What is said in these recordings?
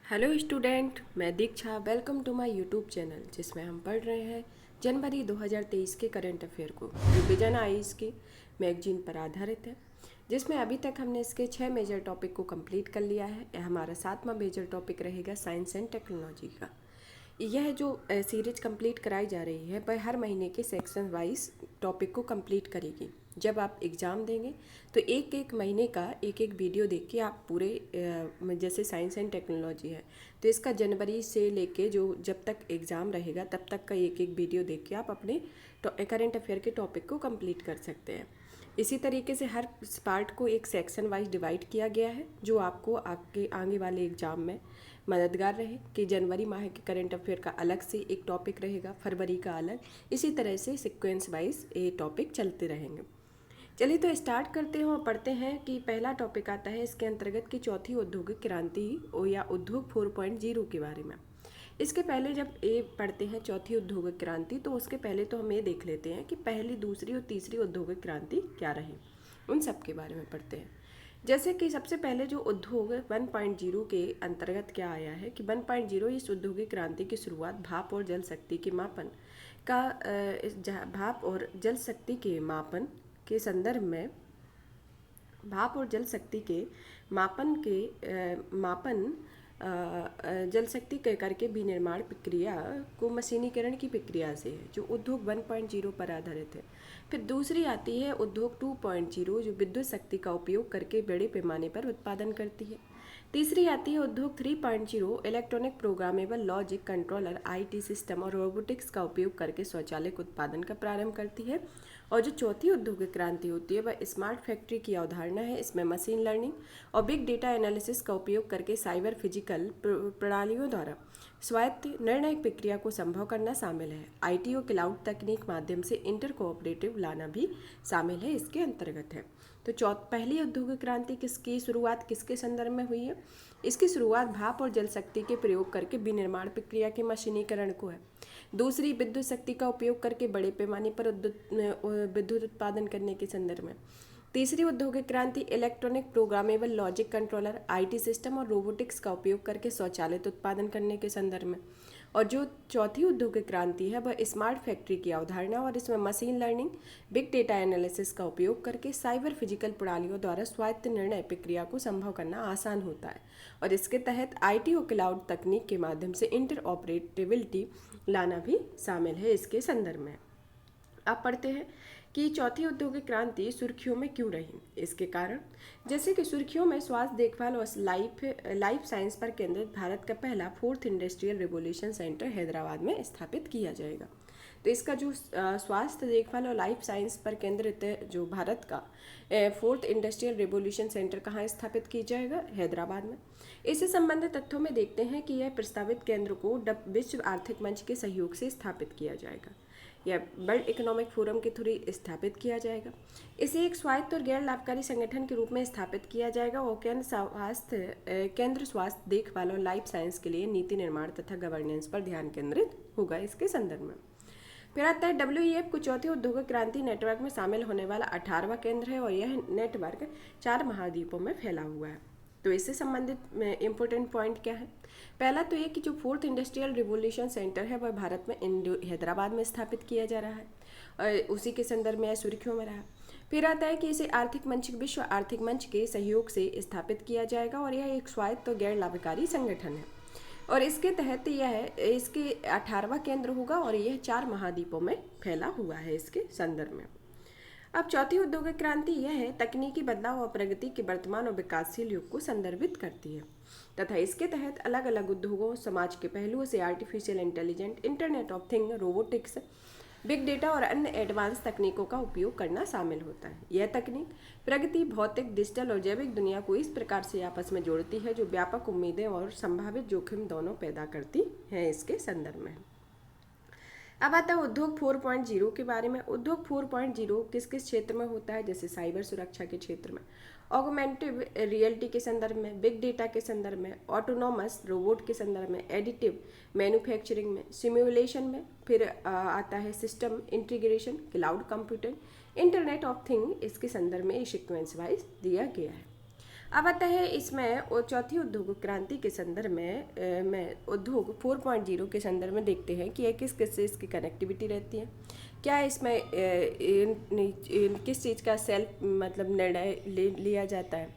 Hello student, मैं Diksha. Welcome to my YouTube channel जिसमें हम पढ़ रहे हैं जनवरी 2023 के करंट अफेयर को, जो विजन आइज की मैगजीन पर आधारित है, जिसमें अभी तक हमने इसके 6 मेजर टॉपिक को कंप्लीट कर लिया है। यह हमारा 7वां मेजर टॉपिक रहेगा साइंस एंड टेक्नोलॉजी का। यह जो सीरीज कंप्लीट कराई जा रही है वह हर महीने के सेक्शन वाइज टॉपिक को कंप्लीट करेगी। जब आप एग्ज़ाम देंगे तो एक एक महीने का एक एक वीडियो देख के आप पूरे जैसे साइंस एंड टेक्नोलॉजी है तो इसका जनवरी से लेके जो जब तक एग्ज़ाम रहेगा तब तक का एक एक वीडियो देख के आप अपने करंट अफेयर के टॉपिक को कंप्लीट कर सकते हैं। इसी तरीके से हर पार्ट को एक सेक्शन वाइज डिवाइड किया गया है जो आपको आपके आगे वाले एग्ज़ाम में मददगार रहे कि जनवरी माह के करंट अफेयर का अलग से एक टॉपिक रहेगा, फरवरी का अलग, इसी तरह से सीक्वेंस वाइज ये टॉपिक चलते रहेंगे। चलिए तो स्टार्ट करते हैं और पढ़ते हैं कि पहला टॉपिक आता है इसके अंतर्गत की चौथी औद्योगिक क्रांति या उद्योग 4.0 के बारे में। इसके पहले जब ये पढ़ते हैं चौथी औद्योगिक क्रांति तो उसके पहले तो हम ये देख लेते हैं कि पहली, दूसरी और तीसरी औद्योगिक क्रांति क्या रही, उन सब के बारे में पढ़ते हैं। जैसे कि सबसे पहले जो उद्योग 1.0 के अंतर्गत क्या आया है कि 1.0 इस औद्योगिक क्रांति की शुरुआत भाप और जल शक्ति के मापन का भाप और जल शक्ति के मापन के संदर्भ में भाप और जल शक्ति के मापन जल शक्ति के करके विनिर्माण प्रक्रिया को मशीनीकरण की प्रक्रिया से है जो उद्योग 1.0 पर आधारित है। फिर दूसरी आती है उद्योग 2.0 जो विद्युत शक्ति का उपयोग करके बड़े पैमाने पर उत्पादन करती है। तीसरी आती है उद्योग 3.0 electronic programmable logic controller IT system और रोबोटिक्स का उपयोग करके स्वचालित उत्पादन का प्रारंभ करती है। और जो चौथी औद्योगिक क्रांति होती है वह स्मार्ट फैक्ट्री की अवधारणा है। इसमें मशीन लर्निंग और बिग डेटा एनालिसिस का उपयोग करके साइबर फिजिकल प्रणालियों द्वारा स्वायत्त निर्णय प्रक्रिया को संभव करना शामिल है। आईटी और क्लाउड तकनीक माध्यम से इंटर कोऑपरेटिव लाना भी शामिल है, इसके अंतर्गत है। तो पहली औद्योगिक क्रांति किसकी शुरुआत किसके संदर्भ में हुई है? इसकी शुरुआत भाप और जल शक्ति के प्रयोग करके विनिर्माण प्रक्रिया के मशीनीकरण को है। दूसरी विद्युत शक्ति का उपयोग करके बड़े पैमाने पर विद्युत उत्पादन करने के संदर्भ में। तीसरी औद्योगिक क्रांति electronic programmable logic controller IT system और रोबोटिक्स का उपयोग करके स्वचालित उत्पादन करने के संदर्भ में। और जो चौथी औद्योगिक क्रांति है वह स्मार्ट फैक्ट्री की अवधारणा और इसमें machine learning big data analysis का उपयोग करके साइबर फिजिकल प्रणालियों द्वारा स्वायत्त निर्णय प्रक्रिया को संभव करना आसान होता है। और इसके तहत आईटी और क्लाउड तकनीक के माध्यम से इंटर ऑपरेटेबिलिटी लाना भी शामिल है, इसके संदर्भ में। अब पढ़ते हैं कि चौथी औद्योगिक क्रांति सुर्खियों में क्यों रही। इसके कारण जैसे कि सुर्खियों में स्वास्थ्य देखभाल और लाइफ साइंस पर केंद्रित भारत का पहला 4th industrial revolution centre Hyderabad में स्थापित किया जाएगा। तो इसका जो स्वास्थ्य देखभाल और लाइफ साइंस पर केंद्रित जो भारत का 4th इंडस्ट्रियल रिवोल्यूशन सेंटर कहाँ स्थापित किया जाएगा? हैदराबाद में। इससे संबंधित तथ्यों में देखते हैं कि यह प्रस्तावित केंद्र को विश्व आर्थिक मंच के सहयोग से स्थापित किया जाएगा या वर्ल्ड इकोनॉमिक फोरम के थ्रू स्थापित किया जाएगा। इसे एक स्वायत्त और गैर लाभकारी संगठन के रूप में स्थापित किया जाएगा और केंद्र स्वास्थ्य देखभाल और लाइफ साइंस के लिए नीति निर्माण तथा गवर्नेंस पर ध्यान केंद्रित होगा, इसके संदर्भ में। फिर आता है WEF को चौथी औद्योगिक क्रांति नेटवर्क में शामिल होने वाला 18वां केंद्र है और यह नेटवर्क 4 महाद्वीपों में फैला हुआ है। तो इससे संबंधित इम्पोर्टेंट पॉइंट क्या है? पहला तो ये कि जो 4th इंडस्ट्रियल रिवोल्यूशन सेंटर है वह भारत में हैदराबाद में स्थापित किया जा रहा है और उसी के संदर्भ में सुर्खियों में रहा। फिर आता है कि इसे विश्व आर्थिक मंच के सहयोग से स्थापित किया जाएगा और यह एक स्वायत्त और गैर लाभकारी संगठन है और इसके तहत इसके 18वां केंद्र होगा और यह 4 महाद्वीपों में फैला हुआ है, इसके संदर्भ में। अब चौथी औद्योगिक क्रांति यह है तकनीकी बदलाव और प्रगति के वर्तमान और विकासशील युग को संदर्भित करती है तथा इसके तहत अलग अलग उद्योगों, समाज के पहलुओं से artificial intelligent, internet of thing, robotics, big data और अन्य एडवांस तकनीकों का उपयोग करना शामिल होता है। यह तकनीक प्रगति, भौतिक, डिजिटल और जैविक दुनिया को इस प्रकार से आपस में जोड़ती है जो व्यापक उम्मीदें और संभावित जोखिम दोनों पैदा करती है, इसके संदर्भ में। अब आता है उद्योग 4.0 के बारे में। उद्योग 4.0 किस किस क्षेत्र में होता है? जैसे साइबर सुरक्षा के क्षेत्र में, ऑगमेंटिव रियलिटी के संदर्भ में, बिग डेटा के संदर्भ में, ऑटोनोमस रोबोट के संदर्भ में, एडिटिव मैन्युफैक्चरिंग में, सिम्युलेशन में, फिर आता है system integration, cloud computing, internet of thing, इसके संदर्भ में सीक्वेंस वाइज दिया गया है। अब आता है इसमें और चौथी उद्योग क्रांति के संदर्भ में उद्योग 4.0 के संदर्भ में देखते हैं कि ये किस किस चीज़ की कनेक्टिविटी रहती है, क्या इसमें किस चीज़ का सेल्फ मतलब निर्णय लिया जाता है,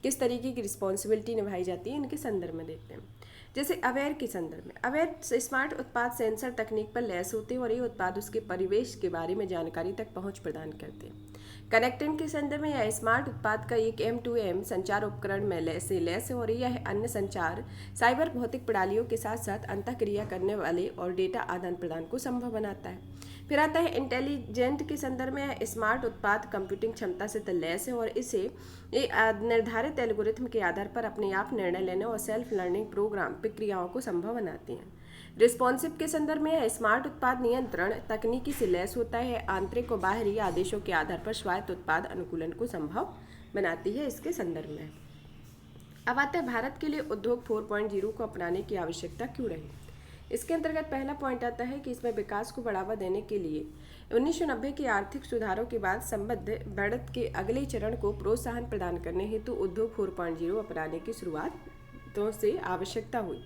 किस तरीके की रिस्पॉन्सिबिलिटी निभाई जाती है, इनके संदर्भ में देखते हैं। जैसे अवेयर के संदर्भ में, अवेयर स्मार्ट उत्पाद सेंसर तकनीक पर लैस होते हैं और ये उत्पाद उसके परिवेश के बारे में जानकारी तक पहुंच प्रदान करते हैं। कनेक्टेंट के संदर्भ में यह स्मार्ट उत्पाद का एक M2M संचार उपकरण में लैस है और यह अन्य संचार साइबर भौतिक प्रणालियों के साथ साथ अंतःक्रिया करने वाले और डेटा आदान प्रदान को संभव बनाता है। फिर आता है इंटेलिजेंट के संदर्भ में, स्मार्ट उत्पाद कंप्यूटिंग क्षमता से लैस है और इसे निर्धारित एल्गोरिथम के आधार पर अपने आप निर्णय लेने और सेल्फ लर्निंग प्रोग्राम प्रक्रियाओं को संभव बनाती हैं। रिस्पॉन्सिव के संदर्भ में, स्मार्ट उत्पाद नियंत्रण तकनीकी से लैस होता है, आंतरिक और बाहरी आदेशों के आधार पर स्वायत्त उत्पाद अनुकूलन को संभव बनाती है इसके संदर्भ में। अब आता है भारत के लिए उद्योग 4.0 को अपनाने की आवश्यकता क्यों रही। इसके अंतर्गत पहला पॉइंट आता है कि इसमें विकास को बढ़ावा देने के लिए 1990 के आर्थिक सुधारों के बाद संबद्ध बढ़त के अगले चरण को प्रोत्साहन प्रदान करने हेतु उद्योग 4.0 अपनाने की शुरुआत से आवश्यकता हुई।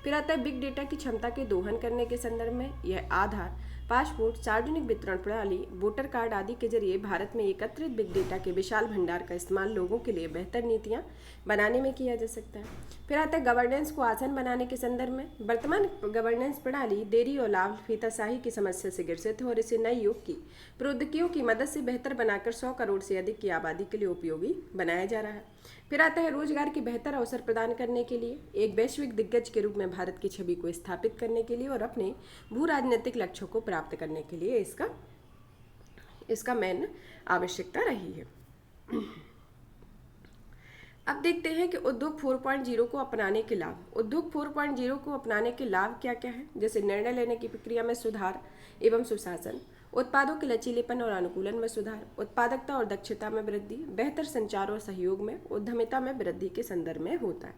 फिर आता है बिग डेटा की क्षमता के दोहन करने के संदर्भ में, यह आधार, पासपोर्ट, सार्वजनिक वितरण प्रणाली, वोटर कार्ड आदि के जरिए भारत में एकत्रित बिग डेटा के विशाल भंडार का इस्तेमाल लोगों के लिए बेहतर नीतियां बनाने में किया जा सकता है। फिर आता है गवर्नेंस को आसान बनाने के संदर्भ में, वर्तमान गवर्नेंस प्रणाली देरी और लाभ फीताशाही की समस्या से ग्रसित है और इसे नए युग की प्रौद्योगिकियों की मदद से बेहतर बनाकर 100 करोड़ से अधिक की आबादी के लिए उपयोगी बनाया जा रहा है। फिर आता है रोजगार के बेहतर अवसर प्रदान करने के लिए, एक वैश्विक दिग्गज के रूप में भारत की छवि को स्थापित करने के लिए और अपने भू राजनीतिक लक्ष्यों को प्राप्त करने के लिए इसका मेन आवश्यकता रही है। अब देखते हैं कि उद्योग 4.0 को अपनाने के लाभ। उद्योग 4.0 को अपनाने के लाभ क्या क्या हैं, जैसे निर्णय लेने की प्रक्रिया में सुधार एवं सुशासन, उत्पादों के लचीलेपन और अनुकूलन में सुधार, उत्पादकता और दक्षता में वृद्धि, बेहतर संचार और सहयोग में, उद्यमिता में वृद्धि के संदर्भ में होता है।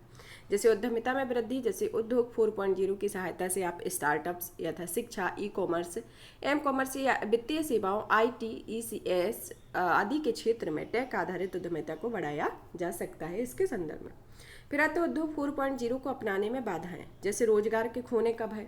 जैसे उद्यमिता में वृद्धि, जैसे उद्योग 4.0 की सहायता से आप स्टार्टअप्स यथा शिक्षा, ई-कॉमर्स, कॉमर्स या वित्तीय सेवाओं, IT, ECS आदि के क्षेत्र में टेक आधारित उद्यमिता को बढ़ाया जा सकता है इसके संदर्भ में। फिर आता है उद्योग 4.0 को अपनाने में बाधाएं, जैसे रोजगार के खोने का भय।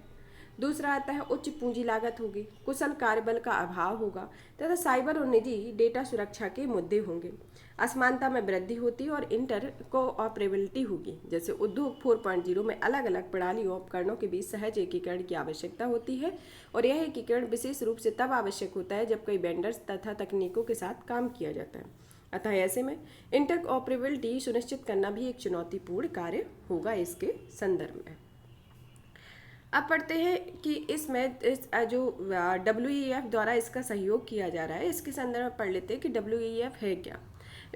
दूसरा आता है उच्च पूंजी लागत होगी, कुशल कार्यबल का अभाव होगा तथा साइबर और निजी डेटा सुरक्षा के मुद्दे होंगे, असमानता में वृद्धि होती और इंटर कोऑपरेबिलिटी होगी। जैसे उद्योग 4.0 में अलग अलग प्रणालियों उपकरणों के बीच सहज एकीकरण की आवश्यकता होती है और यह एकीकरण विशेष रूप से तब आवश्यक होता है जब कई वेंडर्स तथा तकनीकों के साथ काम किया जाता है। अतः ऐसे में इंटरऑपरेबिलिटी सुनिश्चित करना भी एक चुनौतीपूर्ण कार्य होगा इसके संदर्भ में। अब पढ़ते हैं कि इसमें जो WEF द्वारा इसका सहयोग किया जा रहा है इसके संदर्भ में पढ़ लेते हैं कि WEF है क्या।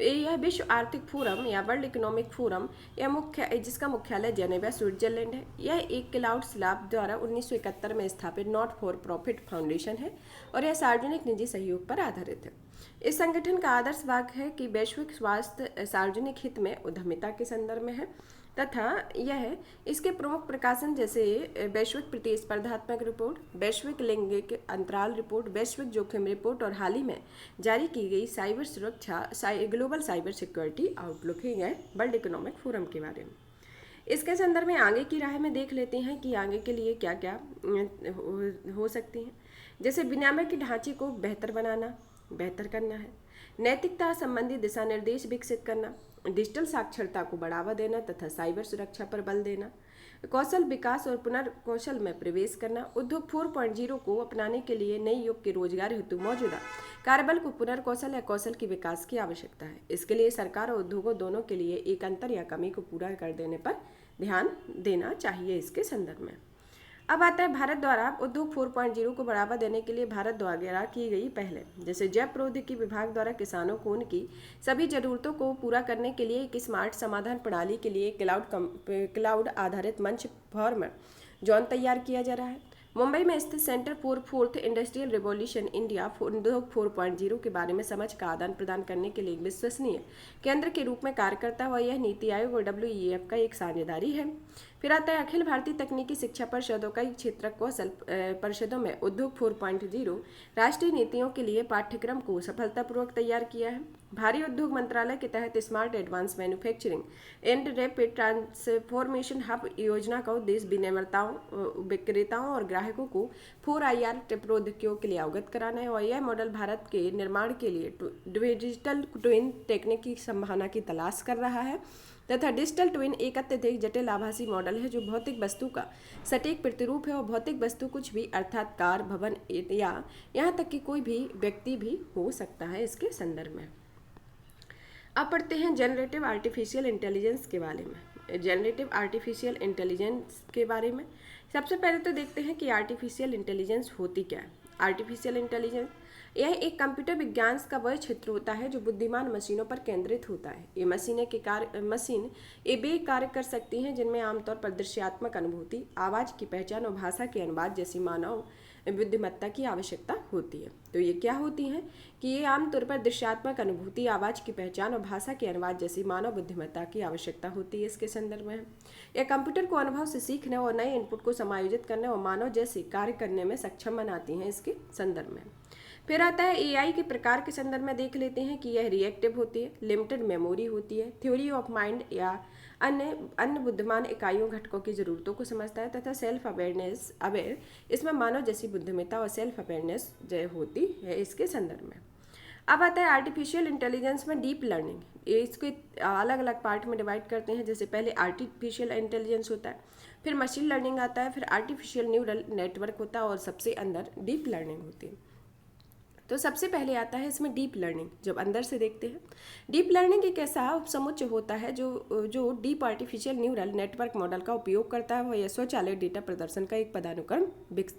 यह विश्व आर्थिक फोरम या वर्ल्ड इकोनॉमिक फोरम जिसका मुख्यालय जेनेवा स्विट्जरलैंड है। यह एक क्लाउड्स लैब द्वारा 1971 में स्थापित नॉट फॉर प्रॉफिट फाउंडेशन है और यह सार्वजनिक निजी सहयोग पर आधारित है। इस संगठन का आदर्श वाक्य है कि वैश्विक स्वास्थ्य सार्वजनिक हित में उद्यमिता के संदर्भ में है तथा यह इसके प्रमुख प्रकाशन जैसे वैश्विक प्रतिस्पर्धात्मक रिपोर्ट, वैश्विक लैंगिक अंतराल रिपोर्ट, वैश्विक जोखिम रिपोर्ट और हाल ही में जारी की गई साइबर सुरक्षा ग्लोबल साइबर सिक्योरिटी आउटलुक है यह वर्ल्ड इकोनॉमिक फोरम के बारे में। इसके संदर्भ में आगे की राह में देख लेते हैं कि आगे के लिए क्या क्या हो सकती हैं। जैसे विनियामक के ढांचे को बेहतर करना है, नैतिकता संबंधी दिशा निर्देश विकसित करना, डिजिटल साक्षरता को बढ़ावा देना तथा साइबर सुरक्षा पर बल देना, कौशल विकास और पुनर्कौशल में प्रवेश करना। उद्योग 4.0 को अपनाने के लिए नई युग के रोजगार हेतु मौजूदा कार्यबल को पुनर्कौशल या कौशल के विकास की आवश्यकता है। इसके लिए सरकार और उद्योगों दोनों के लिए एक अंतर या कमी को पूरा कर देने पर ध्यान देना चाहिए इसके संदर्भ में। अब आता है भारत द्वारा उद्योग 4.0 को बढ़ावा देने के लिए भारत द्वारा की गई पहले, जैसे जैव प्रौद्योगिकी विभाग द्वारा किसानों को उनकी सभी जरूरतों को पूरा करने के लिए एक स्मार्ट समाधान प्रणाली के लिए क्लाउड आधारित मंच फॉर्म जोन तैयार किया जा रहा है। मुंबई में स्थित centre for fourth industrial revolution India उद्योग 4.0 के बारे में समझ का आदान प्रदान करने के लिए एक विश्वसनीय केंद्र के रूप में कार्य करता हुआ यह नीति आयोग और WEF का एक साझेदारी है। फिर आता है अखिल भारतीय तकनीकी शिक्षा परिषदों कई क्षेत्र कौशल परिषदों में उद्योग 4.0 राष्ट्रीय नीतियों के लिए पाठ्यक्रम को सफलतापूर्वक तैयार किया है। भारी उद्योग मंत्रालय के तहत smart advance manufacturing and rapid transformation hub योजना का उद्देश्य विनिर्माताओं, विक्रेताओं और ग्राहकों को 4IR प्रौद्योगिकियों के लिए अवगत कराना है। और यह मॉडल भारत के निर्माण के लिए डिजिटल ट्विन तकनीक की संभावना की तलाश कर रहा है तथा डिजिटल ट्विन एक अत्यधिक जटिल आभासी मॉडल है जो भौतिक वस्तु का सटीक प्रतिरूप है और भौतिक वस्तु कुछ भी अर्थात कार, भवन या यहाँ तक कि कोई भी व्यक्ति भी हो सकता है इसके संदर्भ में। अब पढ़ते हैं जनरेटिव आर्टिफिशियल इंटेलिजेंस के बारे में। जनरेटिव आर्टिफिशियल इंटेलिजेंस के बारे में सबसे पहले तो देखते हैं कि आर्टिफिशियल इंटेलिजेंस होती क्या है। आर्टिफिशियल इंटेलिजेंस यह एक कंप्यूटर विज्ञान का वह क्षेत्र होता है जो बुद्धिमान मशीनों पर केंद्रित होता है। ये मशीन वे कार्य कर सकती हैं जिनमें आमतौर पर दृश्यात्मक अनुभूति, आवाज़ की पहचान और भाषा के अनुवाद जैसी मानव बुद्धिमत्ता की आवश्यकता होती है। तो ये क्या होती हैं कि ये आमतौर पर दृश्यात्मक अनुभूति, आवाज़ की पहचान और भाषा के अनुवाद जैसी मानव बुद्धिमत्ता की आवश्यकता होती है इसके संदर्भ में। यह कंप्यूटर को अनुभव से सीखने और नए इनपुट को समायोजित करने और मानव जैसे कार्य करने में सक्षम बनाती हैं इसके संदर्भ में। फिर आता है एआई के प्रकार के संदर्भ में देख लेते हैं कि यह रिएक्टिव होती है, लिमिटेड मेमोरी होती है, थ्योरी ऑफ माइंड या अन्य बुद्धिमान इकाइयों घटकों की जरूरतों को समझता है तथा सेल्फ अवेयर इसमें मानव जैसी बुद्धिमत्ता और सेल्फ अवेयरनेस जो होती है इसके संदर्भ में। अब आता है आर्टिफिशियल इंटेलिजेंस में डीप लर्निंग। ये इसके अलग अलग पार्ट में डिवाइड करते हैं। जैसे पहले आर्टिफिशियल इंटेलिजेंस होता है, फिर मशीन लर्निंग आता है, फिर आर्टिफिशियल न्यूरल नेटवर्क होता है और सबसे अंदर डीप लर्निंग होती है। तो सबसे पहले आता है इसमें डीप लर्निंग। जब अंदर से देखते हैं, डीप लर्निंग एक ऐसा उपसमुच्चय होता है जो deep artificial neural network model का उपयोग करता है और यह स्वचालित डेटा प्रदर्शन का एक पदानुक्रम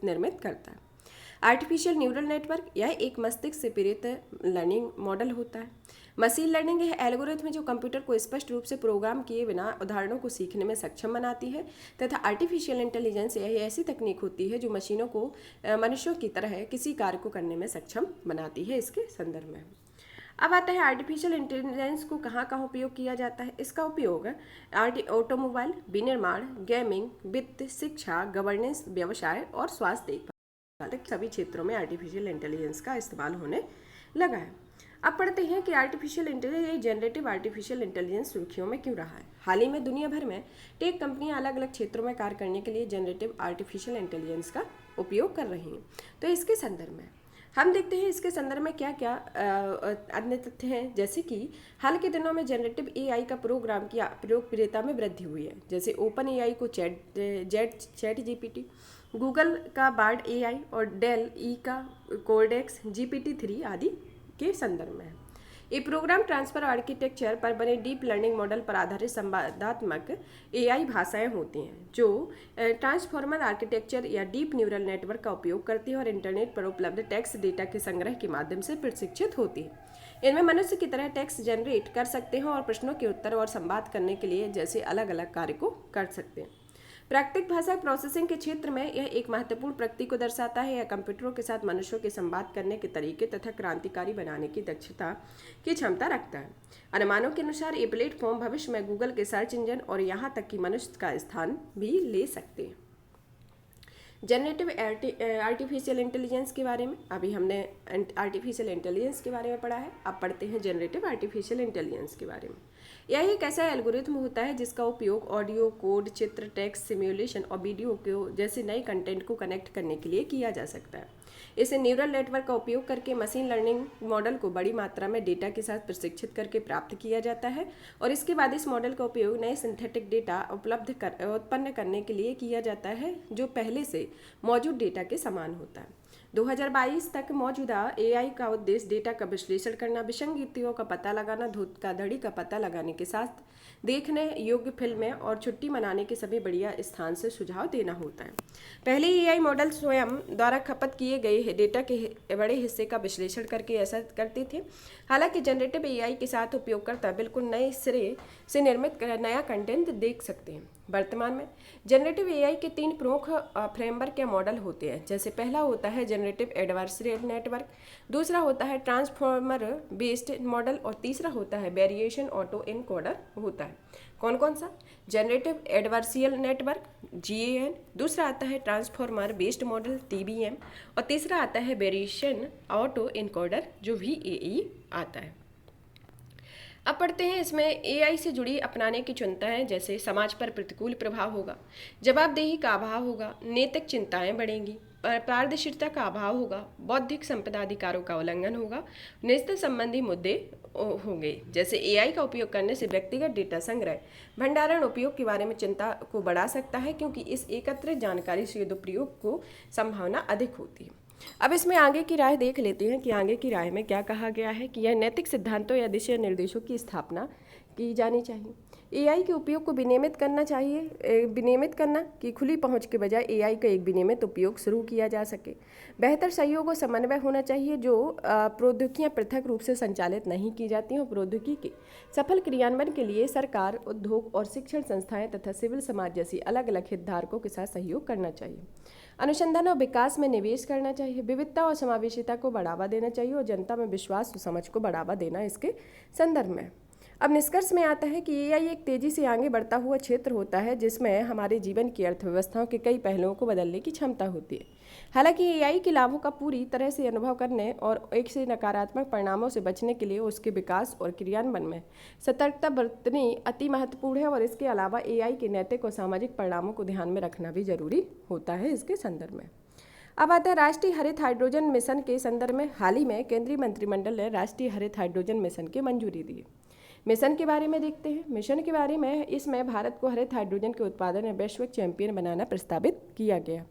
निर्मित करता है। आर्टिफिशियल न्यूरल नेटवर्क यह एक मस्तिष्क से प्रेरित लर्निंग मॉडल होता है। मशीन लर्निंग यह एल्गोरिथम है जो कंप्यूटर को स्पष्ट रूप से प्रोग्राम किए बिना उदाहरणों को सीखने में सक्षम बनाती है तथा आर्टिफिशियल इंटेलिजेंस यह ऐसी तकनीक होती है जो मशीनों को मनुष्यों की तरह किसी कार्य को करने में सक्षम बनाती है इसके संदर्भ में। अब आता है आर्टिफिशियल इंटेलिजेंस को कहाँ कहाँ उपयोग किया जाता है। इसका उपयोग ऑटोमोबाइल, विनिर्माण, गेमिंग, वित्त, शिक्षा, गवर्नेंस, व्यवसाय और स्वास्थ्य देखभाल सभी क्षेत्रों में आर्टिफिशियल इंटेलिजेंस का इस्तेमाल होने लगा है। अब पढ़ते हैं कि artificial intelligence generative artificial intelligence सुर्खियों में क्यों रहा है। हाल ही में दुनिया भर में टेक कंपनियां अलग अलग क्षेत्रों में कार्य करने के लिए जनरेटिव आर्टिफिशियल इंटेलिजेंस का उपयोग कर रही हैं। तो इसके संदर्भ में हम देखते हैं इसके संदर्भ में क्या क्या अन्य तथ्य हैं। जैसे कि हाल के दिनों में जनरेटिव एआई का प्रोग्राम की प्रयोगप्रियता में वृद्धि हुई है। जैसे ओपन एआई को चैट जीपीटी, गूगल का बार्ड एआई और डेल ई का कोर्डेक्स GPT-3 आदि के संदर्भ में है। ये प्रोग्राम ट्रांसफर आर्किटेक्चर पर बने डीप लर्निंग मॉडल पर आधारित संवादात्मक एआई भाषाएं होती हैं जो ट्रांसफॉर्मर आर्किटेक्चर या डीप न्यूरल नेटवर्क का उपयोग करती है और इंटरनेट पर उपलब्ध टेक्स्ट डेटा के संग्रह के माध्यम से प्रशिक्षित होती है। इनमें मनुष्य की तरह टेक्स्ट जनरेट कर सकते हैं और प्रश्नों के उत्तर और संवाद करने के लिए जैसे अलग अलग कार्य को कर सकते हैं। प्राकृतिक भाषा प्रोसेसिंग के क्षेत्र में यह एक महत्वपूर्ण प्रगति को दर्शाता है। यह कंप्यूटरों के साथ मनुष्यों के संवाद करने के तरीके तथा क्रांतिकारी बनाने की दक्षता की क्षमता रखता है। अनुमानों के अनुसार ये प्लेटफॉर्म भविष्य में गूगल के सर्च इंजन और यहाँ तक कि मनुष्य का स्थान भी ले सकते हैं। जनरेटिव आर्टिफिशियल इंटेलिजेंस के बारे में अभी हमने आर्टिफिशियल इंटेलिजेंस के बारे में पढ़ा है। अब पढ़ते हैं जनरेटिव आर्टिफिशियल इंटेलिजेंस के बारे में। यह एक ऐसा एल्गोरिथम होता है जिसका उपयोग ऑडियो, कोड, चित्र, टेक्स्ट, सिमुलेशन और वीडियो को जैसे नए कंटेंट को कनेक्ट करने के लिए किया जा सकता है। इसे न्यूरल नेटवर्क का उपयोग करके मशीन लर्निंग मॉडल को बड़ी मात्रा में डेटा के साथ प्रशिक्षित करके प्राप्त किया जाता है और इसके बाद इस मॉडल का उपयोग नए सिंथेटिक डेटा उत्पन्न करने के लिए किया जाता है जो पहले से मौजूद डेटा के समान होता है। 2022 तक मौजूदा एआई का उद्देश्य डेटा का विश्लेषण करना, विसंगतियों का पता लगाना, धोखाधड़ी का पता लगाने के साथ देखने योग्य फिल्में और छुट्टी मनाने के सभी बढ़िया स्थान से सुझाव देना होता है। पहले एआई मॉडल स्वयं द्वारा खपत किए गए डेटा के बड़े हिस्से का विश्लेषण करके ऐसा करते थे। हालांकि जनरेटिव एआई के साथ उपयोगकर्ता बिल्कुल नए सिरे से निर्मित नया कंटेंट देख सकते हैं। वर्तमान में जनरेटिव एआई के 3 प्रमुख फ्रेमवर्क या मॉडल होते हैं। जैसे पहला होता है जनरेटिव एडवर्सरियल नेटवर्क, दूसरा होता है ट्रांसफॉर्मर बेस्ड मॉडल और तीसरा होता है वेरिएशन ऑटो इनकोडर होता है। कौन कौन सा? जनरेटिव एडवर्सरियल नेटवर्क GAN, दूसरा आता है ट्रांसफॉर्मर बेस्ड मॉडल TBM और तीसरा आता है वेरिएशन ऑटो इनकोडर जो VAE आता है। अब पढ़ते हैं इसमें एआई से जुड़ी अपनाने की चिंताएं, जैसे समाज पर प्रतिकूल प्रभाव होगा, जवाबदेही का अभाव होगा, नैतिक चिंताएं बढ़ेंगी, पारदर्शिता का अभाव होगा, बौद्धिक संपदा अधिकारों का उल्लंघन होगा, निजता संबंधी मुद्दे होंगे। जैसे एआई का उपयोग करने से व्यक्तिगत डेटा संग्रह, भंडारण, उपयोग के बारे में चिंता को बढ़ा सकता है, क्योंकि इस एकत्रित जानकारी से दुरुपयोग को संभावना अधिक होती है। अब इसमें आगे की राय देख लेते हैं कि आगे की राय में क्या कहा गया है कि यह नैतिक सिद्धांतों या दिशा निर्देशों की स्थापना की जानी चाहिए। एआई के उपयोग को विनियमित करना चाहिए, विनियमित करना कि खुली पहुंच के बजाय एआई का एक विनियमित उपयोग शुरू किया जा सके। बेहतर सहयोग और समन्वय होना चाहिए, जो प्रौद्योगिकियां पृथक रूप से संचालित नहीं की जाती हैं, और प्रौद्योगिकी के सफल क्रियान्वयन के लिए सरकार, उद्योग और शिक्षण संस्थाएं तथा सिविल समाज जैसी अलग अलग हितधारकों के साथ सहयोग करना चाहिए। अनुसंधान और विकास में निवेश करना चाहिए, विविधता और समावेशिता को बढ़ावा देना चाहिए, और जनता में विश्वास और समझ को बढ़ावा देना इसके संदर्भ में। अब निष्कर्ष में आता है कि एआई एक तेजी से आगे बढ़ता हुआ क्षेत्र होता है, जिसमें हमारे जीवन की अर्थव्यवस्थाओं के कई पहलुओं को बदलने की क्षमता होती है। हालांकि एआई के लाभों का पूरी तरह से अनुभव करने और एक से नकारात्मक परिणामों से बचने के लिए उसके विकास और क्रियान्वयन में सतर्कता बरतनी अति महत्वपूर्ण है, और इसके अलावा एआई के नैतिक और सामाजिक परिणामों को ध्यान में रखना भी जरूरी होता है इसके संदर्भ में। अब आता है राष्ट्रीय हरित हाइड्रोजन मिशन के संदर्भ में। हाल ही में केंद्रीय मंत्रिमंडल ने राष्ट्रीय हरित हाइड्रोजन मिशन की मंजूरी दी। मिशन के बारे में देखते हैं। मिशन के बारे में, इसमें भारत को हरित हाइड्रोजन के उत्पादन में वैश्विक चैंपियन बनाना प्रस्तावित किया गया।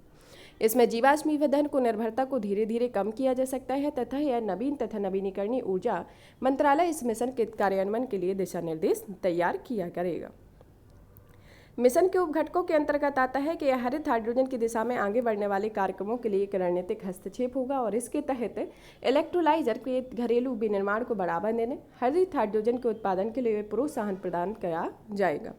इसमें जीवाश्म ईंधन को निर्भरता को धीरे धीरे कम किया जा सकता है, तथा यह नवीन तथा नवीनीकरणीय ऊर्जा मंत्रालय इस मिशन के कार्यान्वयन के लिए दिशा निर्देश तैयार किया करेगा। मिशन के उपघटकों के अंतर्गत आता है कि यह हरित हाइड्रोजन की दिशा में आगे बढ़ने वाले कार्यक्रमों के लिए एक रणनीतिक हस्तक्षेप होगा, और इसके तहत इलेक्ट्रोलाइजर के घरेलू विनिर्माण को बढ़ावा देने, हरित हाइड्रोजन के उत्पादन के लिए प्रोत्साहन प्रदान किया जाएगा।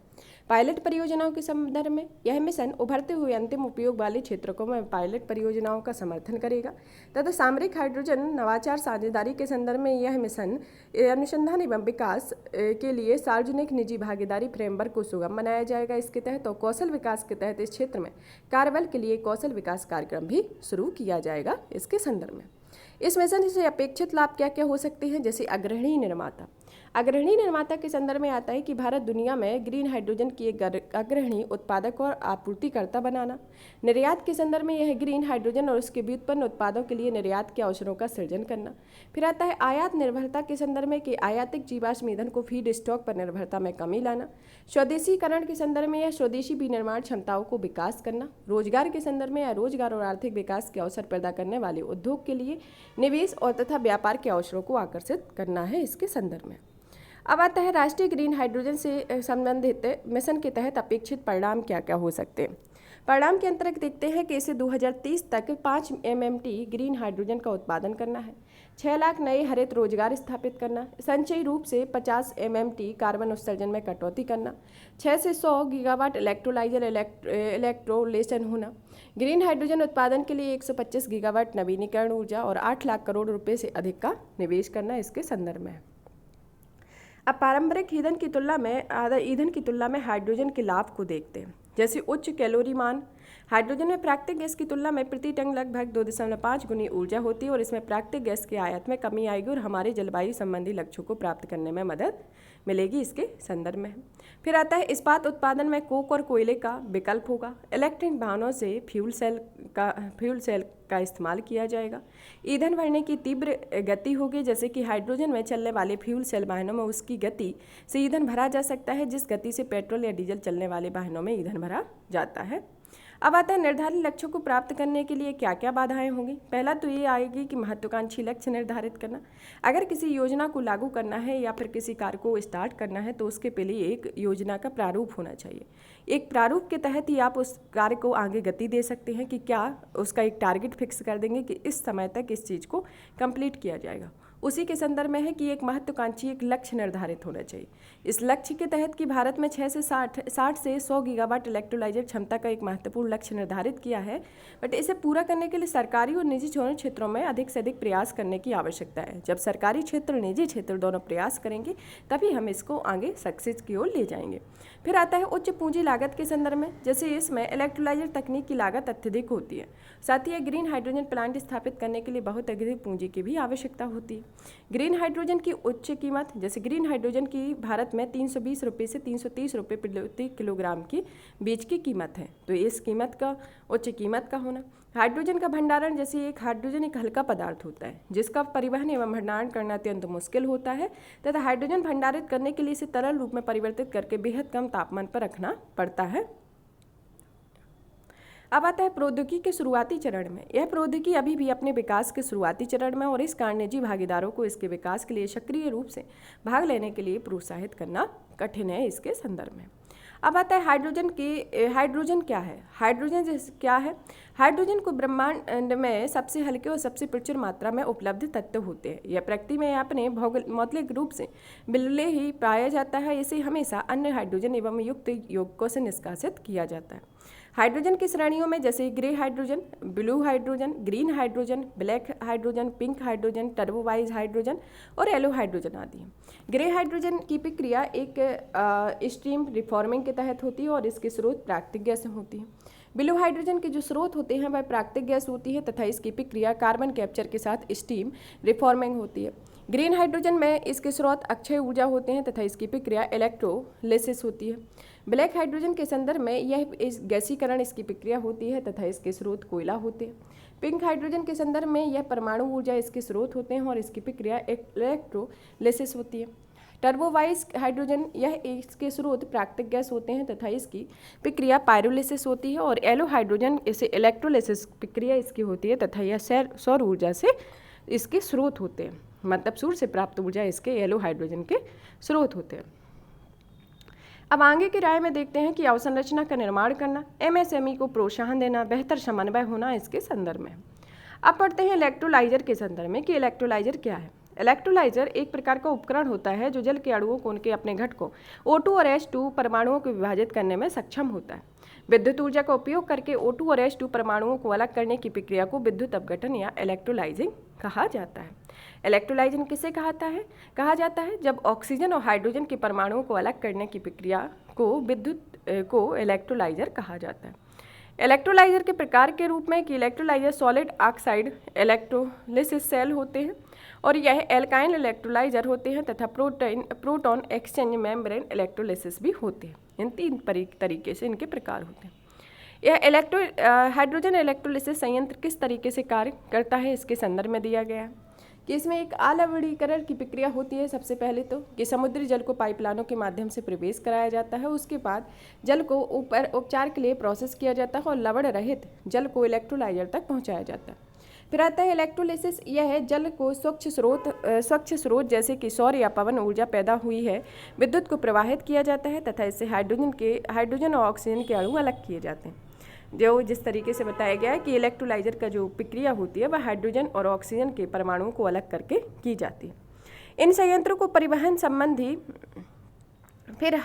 पायलट परियोजनाओं के संदर्भ में यह मिशन उभरते हुए अंतिम उपयोग वाले क्षेत्रों में पायलट परियोजनाओं का समर्थन करेगा, तथा सामरिक हाइड्रोजन नवाचार साझेदारी के संदर्भ में यह मिशन अनुसंधान एवं विकास के लिए सार्वजनिक निजी भागीदारी फ्रेमवर्क को सुगम बनाया जाएगा। इसके तहत और कौशल विकास के तहत इस क्षेत्र में कार्यबल के लिए कौशल विकास कार्यक्रम भी शुरू किया जाएगा इसके संदर्भ में। इस मिशन से अपेक्षित लाभ क्या क्या हो सकते हैं, जैसे अग्रणी निर्माता। अग्रणी निर्माता के संदर्भ में आता है कि भारत दुनिया में ग्रीन हाइड्रोजन की एक अग्रणी उत्पादक और आपूर्तिकर्ता बनाना। निर्यात के संदर्भ में यह ग्रीन हाइड्रोजन और उसके व्युत्पन्न उत्पादों के लिए निर्यात के अवसरों का सृजन करना। फिर आता है आयात निर्भरता के संदर्भ में कि आयातिक जीवाश्म ईंधन को फीड स्टॉक पर निर्भरता में कमी लाना। स्वदेशीकरण के संदर्भ में यह स्वदेशी विनिर्माण क्षमताओं को विकास करना। रोजगार के संदर्भ में यह रोजगार और आर्थिक विकास के अवसर पैदा करने वाले उद्योग के लिए निवेश और तथा व्यापार के अवसरों को आकर्षित करना है इसके संदर्भ में। अब आता है राष्ट्रीय ग्रीन हाइड्रोजन से संबंधित मिशन के तहत अपेक्षित परिणाम क्या क्या हो सकते हैं। परिणाम के अंतर्गत देखते हैं कि इसे 2030 तक 5 MMT ग्रीन हाइड्रोजन का उत्पादन करना है, 6 लाख नए हरित रोजगार स्थापित करना, संचयी रूप से 50 MMT कार्बन उत्सर्जन में कटौती करना, 6 से 100 गीगावाट इलेक्ट्रोलाइजर इलेक्ट्रोलेशन होना, ग्रीन हाइड्रोजन उत्पादन के लिए 125 गीगावाट नवीनीकरण ऊर्जा और 8 लाख करोड़ रुपए से अधिक का निवेश करना इसके संदर्भ में। अब पारंपरिक ईंधन की तुलना में हाइड्रोजन के लाभ को देखते हैं, जैसे उच्च कैलोरी मान। हाइड्रोजन में प्राकृतिक गैस की तुलना में प्रति टन लगभग 2.5 गुनी ऊर्जा होती है, और इसमें प्राकृतिक गैस के आयात में कमी आएगी और हमारे जलवायु संबंधी लक्ष्यों को प्राप्त करने में मदद मिलेगी इसके संदर्भ में। फिर आता है इस्पात उत्पादन में कोक और कोयले का विकल्प होगा। इलेक्ट्रिक वाहनों से फ्यूल सेल का इस्तेमाल किया जाएगा। ईंधन भरने की तीव्र गति होगी, जैसे कि हाइड्रोजन में चलने वाले फ्यूल सेल वाहनों में उसकी गति से ईंधन भरा जा सकता है, जिस गति से पेट्रोल या डीजल चलने वाले वाहनों में ईंधन भरा जाता है। अब आता है निर्धारित लक्ष्यों को प्राप्त करने के लिए क्या क्या बाधाएं होंगी। पहला तो ये आएगी कि महत्वाकांक्षी लक्ष्य निर्धारित करना। अगर किसी योजना को लागू करना है या फिर किसी कार्य को स्टार्ट करना है, तो उसके पहले एक योजना का प्रारूप होना चाहिए। एक प्रारूप के तहत ही आप उस कार्य को आगे गति दे सकते हैं कि क्या उसका एक टारगेट फिक्स कर देंगे कि इस समय तक इस चीज़ को कंप्लीट किया जाएगा। उसी के संदर्भ में है कि एक महत्वाकांक्षी एक लक्ष्य निर्धारित होना चाहिए। इस लक्ष्य के तहत कि भारत में 60 से 100 गीगावाट इलेक्ट्रोलाइजर क्षमता का एक महत्वपूर्ण लक्ष्य निर्धारित किया है, बट इसे पूरा करने के लिए सरकारी और निजी दोनों क्षेत्रों में अधिक से अधिक प्रयास करने की आवश्यकता है। जब सरकारी क्षेत्र निजी क्षेत्र दोनों प्रयास करेंगे, तभी हम इसको आगे सक्सेस की ओर ले जाएंगे। फिर आता है उच्च पूंजी लागत के संदर्भ में, जैसे इसमें इलेक्ट्रोलाइजर तकनीक की लागत अत्यधिक होती है। साथ ही ग्रीन हाइड्रोजन प्लांट स्थापित करने के लिए बहुत अधिक पूंजी की भी आवश्यकता होती है। ग्रीन हाइड्रोजन की उच्च कीमत, जैसे ग्रीन हाइड्रोजन की भारत में 320 रुपये से 330 रुपये प्रति किलोग्राम की बीज की कीमत है, तो इस कीमत का उच्च कीमत का होना। हाइड्रोजन का भंडारण, जैसे एक हाइड्रोजन एक हल्का पदार्थ होता है जिसका परिवहन एवं भंडारण करना अत्यंत मुश्किल होता है तथा हाइड्रोजन भंडारित करने के लिए इसे तरल रूप में परिवर्तित करके बेहद कम तापमान पर रखना पड़ता है। अब आता है प्रौद्योगिकी के शुरुआती चरण में। यह प्रौद्योगिकी अभी भी अपने विकास के शुरुआती चरण में और इस कारण निजी भागीदारों को इसके विकास के लिए सक्रिय रूप से भाग लेने के लिए प्रोत्साहित करना कठिन है इसके संदर्भ में। अब आता है हाइड्रोजन क्या है। हाइड्रोजन क्या है? हाइड्रोजन को ब्रह्मांड में सबसे हल्के और सबसे प्रचुर मात्रा में उपलब्ध तत्व होते हैं। यह प्रकृति में अपने भौगोलिक रूप से बिल्कुल ही पाया जाता है। इसे हमेशा अन्य हाइड्रोजन एवं युक्त यौगिकों से निष्कासित किया जाता है। हाइड्रोजन की श्रेणियों में जैसे grey hydrogen, blue hydrogen, green hydrogen, black hydrogen, pink hydrogen, turquoise hydrogen और येलो हाइड्रोजन आदि हैं। ग्रे हाइड्रोजन की प्रक्रिया एक स्ट्रीम रिफॉर्मिंग के तहत होती है और इसके स्रोत प्राकृतिक गैस होती है। ब्लू हाइड्रोजन के जो स्रोत होते हैं वह प्राकृतिक गैस होती है तथा इसकी प्रक्रिया कार्बन कैप्चर के साथ स्टीम रिफॉर्मिंग होती है। ग्रीन हाइड्रोजन में इसके स्रोत अक्षय ऊर्जा होते हैं तथा इसकी प्रक्रिया इलेक्ट्रोलिसिस होती है। ब्लैक हाइड्रोजन के संदर्भ में यह इस गैसीकरण इसकी प्रक्रिया होती है तथा इसके स्रोत कोयला होते हैं। पिंक हाइड्रोजन के संदर्भ में यह परमाणु ऊर्जा इसके स्रोत होते हैं और इसकी प्रक्रिया इलेक्ट्रोलिसिस होती है। टर्बोवाइज हाइड्रोजन यह इसके स्रोत प्राकृतिक गैस होते हैं तथा इसकी प्रक्रिया पायरोलिसिस होती है और येलो हाइड्रोजन इसे इलेक्ट्रोलिसिस प्रक्रिया इसकी होती है तथा यह सौर ऊर्जा से इसके स्रोत होते हैं, मतलब सूर्य से प्राप्त ऊर्जा इसके येलो हाइड्रोजन के स्रोत होते हैं। अब आगे की राय में देखते हैं कि अवसंरचना का निर्माण करना, एमएसएमई को प्रोत्साहन देना, बेहतर समन्वय होना इसके संदर्भ में। अब पढ़ते हैं इलेक्ट्रोलाइजर के संदर्भ में कि इलेक्ट्रोलाइजर क्या है। इलेक्ट्रोलाइजर एक प्रकार का उपकरण होता है जो जल के अणुओं को उनके अपने घटकों O2 और H2 परमाणुओं को विभाजित करने में सक्षम होता है। विद्युत ऊर्जा का उपयोग करके O2 और H2 परमाणुओं को अलग करने की प्रक्रिया को विद्युत अपघटन या इलेक्ट्रोलाइजिंग कहा जाता है। इलेक्ट्रोलाइजिंग किसे कहा जाता है जब ऑक्सीजन और हाइड्रोजन के परमाणुओं को अलग करने की प्रक्रिया को इलेक्ट्रोलाइजर कहा जाता है। इलेक्ट्रोलाइजर के प्रकार के रूप में कि electrolyser solid oxide electrolysis cell होते हैं और यह एल्काइन इलेक्ट्रोलाइजर होते हैं तथा प्रोटॉन एक्सचेंज मेम्ब्रेन इलेक्ट्रोलिसिस भी होते हैं। इन तीन तरीके से इनके प्रकार होते हैं। यह हाइड्रोजन इलेक्ट्रोलिसिस संयंत्र किस तरीके से कार्य करता है इसके संदर्भ में दिया गया है कि इसमें एक आलवणीकरण की प्रक्रिया होती है। सबसे पहले तो कि समुद्री जल को पाइपलाइनों के माध्यम से प्रवेश कराया जाता है, उसके बाद जल को उपचार के लिए प्रोसेस किया जाता है और लवण रहित जल को इलेक्ट्रोलाइजर तक पहुंचाया जाता है। फिर आता है इलेक्ट्रोलिसिस। यह है जल को स्वच्छ स्रोत जैसे कि सौर या पवन ऊर्जा पैदा हुई है विद्युत को प्रवाहित किया जाता है तथा इससे हाइड्रोजन और ऑक्सीजन के अणु अलग किए जाते हैं। जो जिस तरीके से बताया गया है कि इलेक्ट्रोलाइजर का जो प्रक्रिया होती है वह हाइड्रोजन और ऑक्सीजन के परमाणुओं को अलग करके की जाती है। इन संयंत्रों को परिवहन संबंधी फिर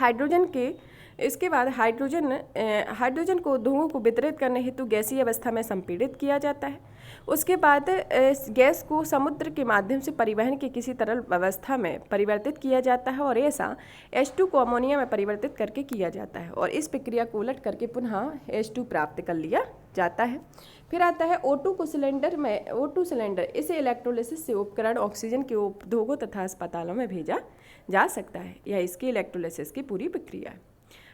इसके बाद हाइड्रोजन को उद्योगों को वितरित करने हेतु गैसीय अवस्था में संपीड़ित किया जाता है। उसके बाद गैस को समुद्र के माध्यम से परिवहन की किसी तरल अवस्था में परिवर्तित किया जाता है और ऐसा H2 को अमोनिया में परिवर्तित करके किया जाता है और इस प्रक्रिया को उलट करके पुनः H2 प्राप्त कर लिया जाता है। फिर आता है O2 सिलेंडर। इसे इलेक्ट्रोलिसिस से उपकरण ऑक्सीजन के उद्योगों तथा अस्पतालों में भेजा जा सकता है। यह इसकी इलेक्ट्रोलिसिस की पूरी प्रक्रिया है।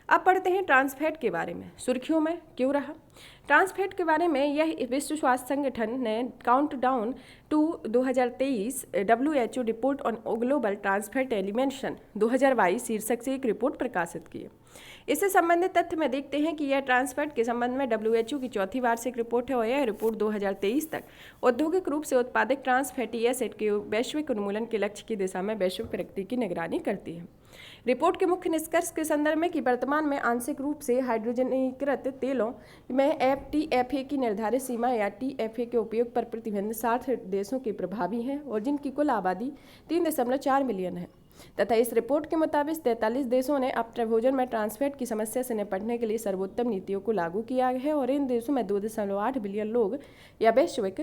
अब पढ़ते हैं ट्रांसफैट के बारे में, सुर्खियों में क्यों रहा। ट्रांसफैट के बारे में यह विश्व स्वास्थ्य संगठन ने countdown to 2023 WHO report on global trans fat elimination 2022 शीर्षक से एक रिपोर्ट प्रकाशित की है। इससे संबंधित तथ्य में देखते हैं कि यह ट्रांसफैट के संबंध में WHO की चौथी वार्षिक रिपोर्ट है और यह रिपोर्ट 2023 तक औद्योगिक रूप से उत्पादित ट्रांस फैटी एसिड के वैश्विक उन्मूलन के लक्ष्य की दिशा में वैश्विक प्रगति की निगरानी करती है। रिपोर्ट के मुख्य निष्कर्ष के संदर्भ में कि वर्तमान में आंशिक रूप से हाइड्रोजनीकृत तेलों में TFA की निर्धारित सीमा या TFA के उपयोग पर प्रतिबंध 60 देशों के प्रभावी हैं और जिनकी कुल आबादी 3.4 मिलियन है तथा इस रिपोर्ट के मुताबिक 43 देशों ने अब भोजन में ट्रांसफैट की समस्या से निपटने के लिए सर्वोत्तम नीतियों को लागू किया है और इन देशों में 2.8 बिलियन लोग या वैश्विक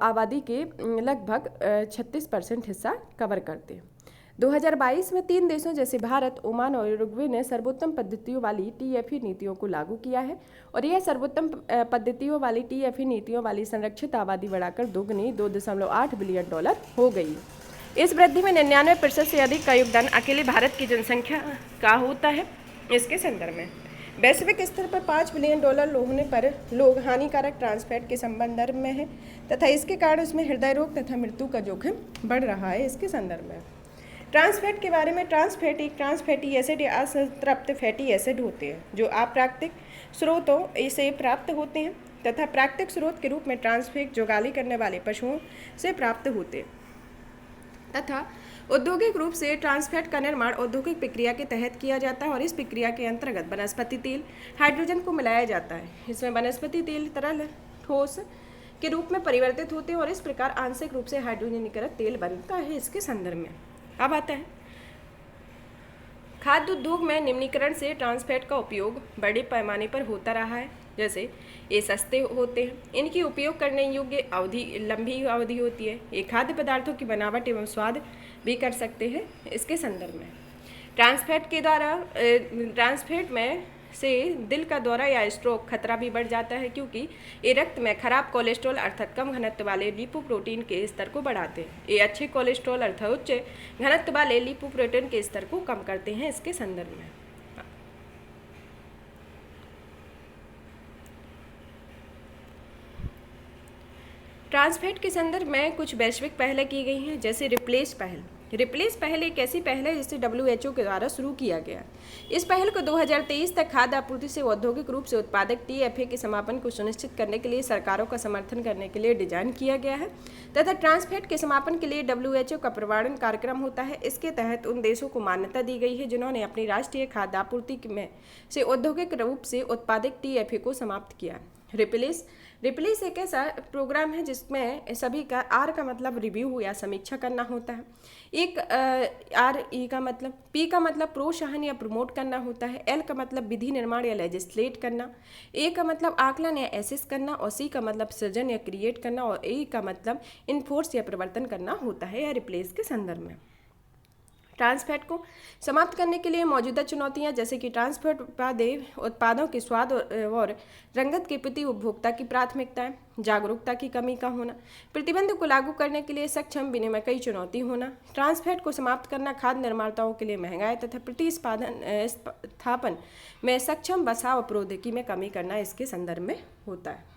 आबादी के लगभग 36% हिस्सा कवर करते हैं। 2022 में 3 देशों जैसे भारत, ओमान और उरुग्वे ने सर्वोत्तम पद्धतियों वाली TFA नीतियों को लागू किया है और यह सर्वोत्तम पद्धतियों वाली TFA नीतियों वाली संरक्षित आबादी बढ़ाकर दोगुनी $2.8 बिलियन हो गई। इस वृद्धि में 99% से अधिक का योगदान अकेले भारत की जनसंख्या का होता है। इसके संदर्भ में वैश्विक स्तर पर $5 बिलियन होने पर लोग हानिकारक ट्रांस फैट के संदर्भ में है तथा इसके कारण उसमें हृदय रोग तथा मृत्यु का जोखिम बढ़ रहा है। इसके संदर्भ में ट्रांस फैट के बारे में, ट्रांस फैटी एसिड या असंतृप्त फैटी एसिड होते हैं जो अप्राकृतिक स्रोतों से प्राप्त होते हैं तथा प्राकृतिक स्रोत के रूप में ट्रांस फैट जुगाली करने वाले पशुओं से प्राप्त होते हैं तथा औद्योगिक रूप से ट्रांस फैट का निर्माण औद्योगिक प्रक्रिया के तहत किया जाता है और इस प्रक्रिया के अंतर्गत वनस्पति तेल हाइड्रोजन को मिलाया जाता है। इसमें वनस्पति तेल तरल ठोस के रूप में परिवर्तित होते हैं और इस प्रकार आंशिक रूप से हाइड्रोजनीकृत तेल बनता है। इसके संदर्भ में अब आता है खाद्य उद्योग में निम्नीकरण से ट्रांस फैट का उपयोग बड़े पैमाने पर होता रहा है। जैसे ये सस्ते होते हैं, इनकी उपयोग करने योग्य अवधि लंबी अवधि होती है, ये खाद्य पदार्थों की बनावट एवं स्वाद भी कर सकते हैं। इसके संदर्भ में ट्रांस फैट में से दिल का दौरा या स्ट्रोक खतरा भी बढ़ जाता है क्योंकि ये रक्त में खराब कोलेस्ट्रॉल अर्थात कम घनत्व वाले लिपोप्रोटीन के स्तर को बढ़ाते हैं। ये अच्छे कोलेस्ट्रॉल अर्थात उच्च घनत्व वाले लिपोप्रोटीन के स्तर को कम करते हैं। इसके संदर्भ में ट्रांस फैट के संदर्भ में कुछ वैश्विक पहलें की गई हैं। जैसे रिप्लेस पहल एक ऐसी पहल है जिसे WHO के द्वारा शुरू किया गया। इस पहल को 2023 तक खाद्य आपूर्ति से औद्योगिक रूप से उत्पादक TFA के समापन को सुनिश्चित करने के लिए सरकारों का समर्थन करने के लिए डिजाइन किया गया है तथा ट्रांस फैट के समापन के लिए WHO का प्रमाणन कार्यक्रम होता है। इसके तहत उन देशों को मान्यता दी गई है जिन्होंने अपनी राष्ट्रीय खाद्य आपूर्ति में से औद्योगिक रूप से उत्पादक TFA को समाप्त किया। रिप्लेस एक ऐसा प्रोग्राम है जिसमें सभी का R का मतलब रिव्यू या समीक्षा करना होता है। एक RE का मतलब, P का मतलब प्रोत्साहन या प्रमोट करना होता है, L का मतलब विधि निर्माण या लेजिस्लेट करना, A का मतलब आकलन या एसेस करना और C का मतलब सृजन या क्रिएट करना और E का मतलब इन्फोर्स या प्रवर्तन करना होता है। या रिप्लेस के संदर्भ में ट्रांस फैट को समाप्त करने के लिए मौजूदा चुनौतियां जैसे कि ट्रांस फैट उत्पादों के स्वाद और रंगत के प्रति उपभोक्ता की प्राथमिकताएं, जागरूकता की कमी का होना, प्रतिबंध को लागू करने के लिए सक्षम विनिमयी चुनौती होना, ट्रांस फैट को समाप्त करना खाद्य निर्माताओं के लिए महंगाई तथा प्रतिस्थापन में सक्षम बसाव प्रौद्योगिकी में कमी करना इसके संदर्भ में होता है।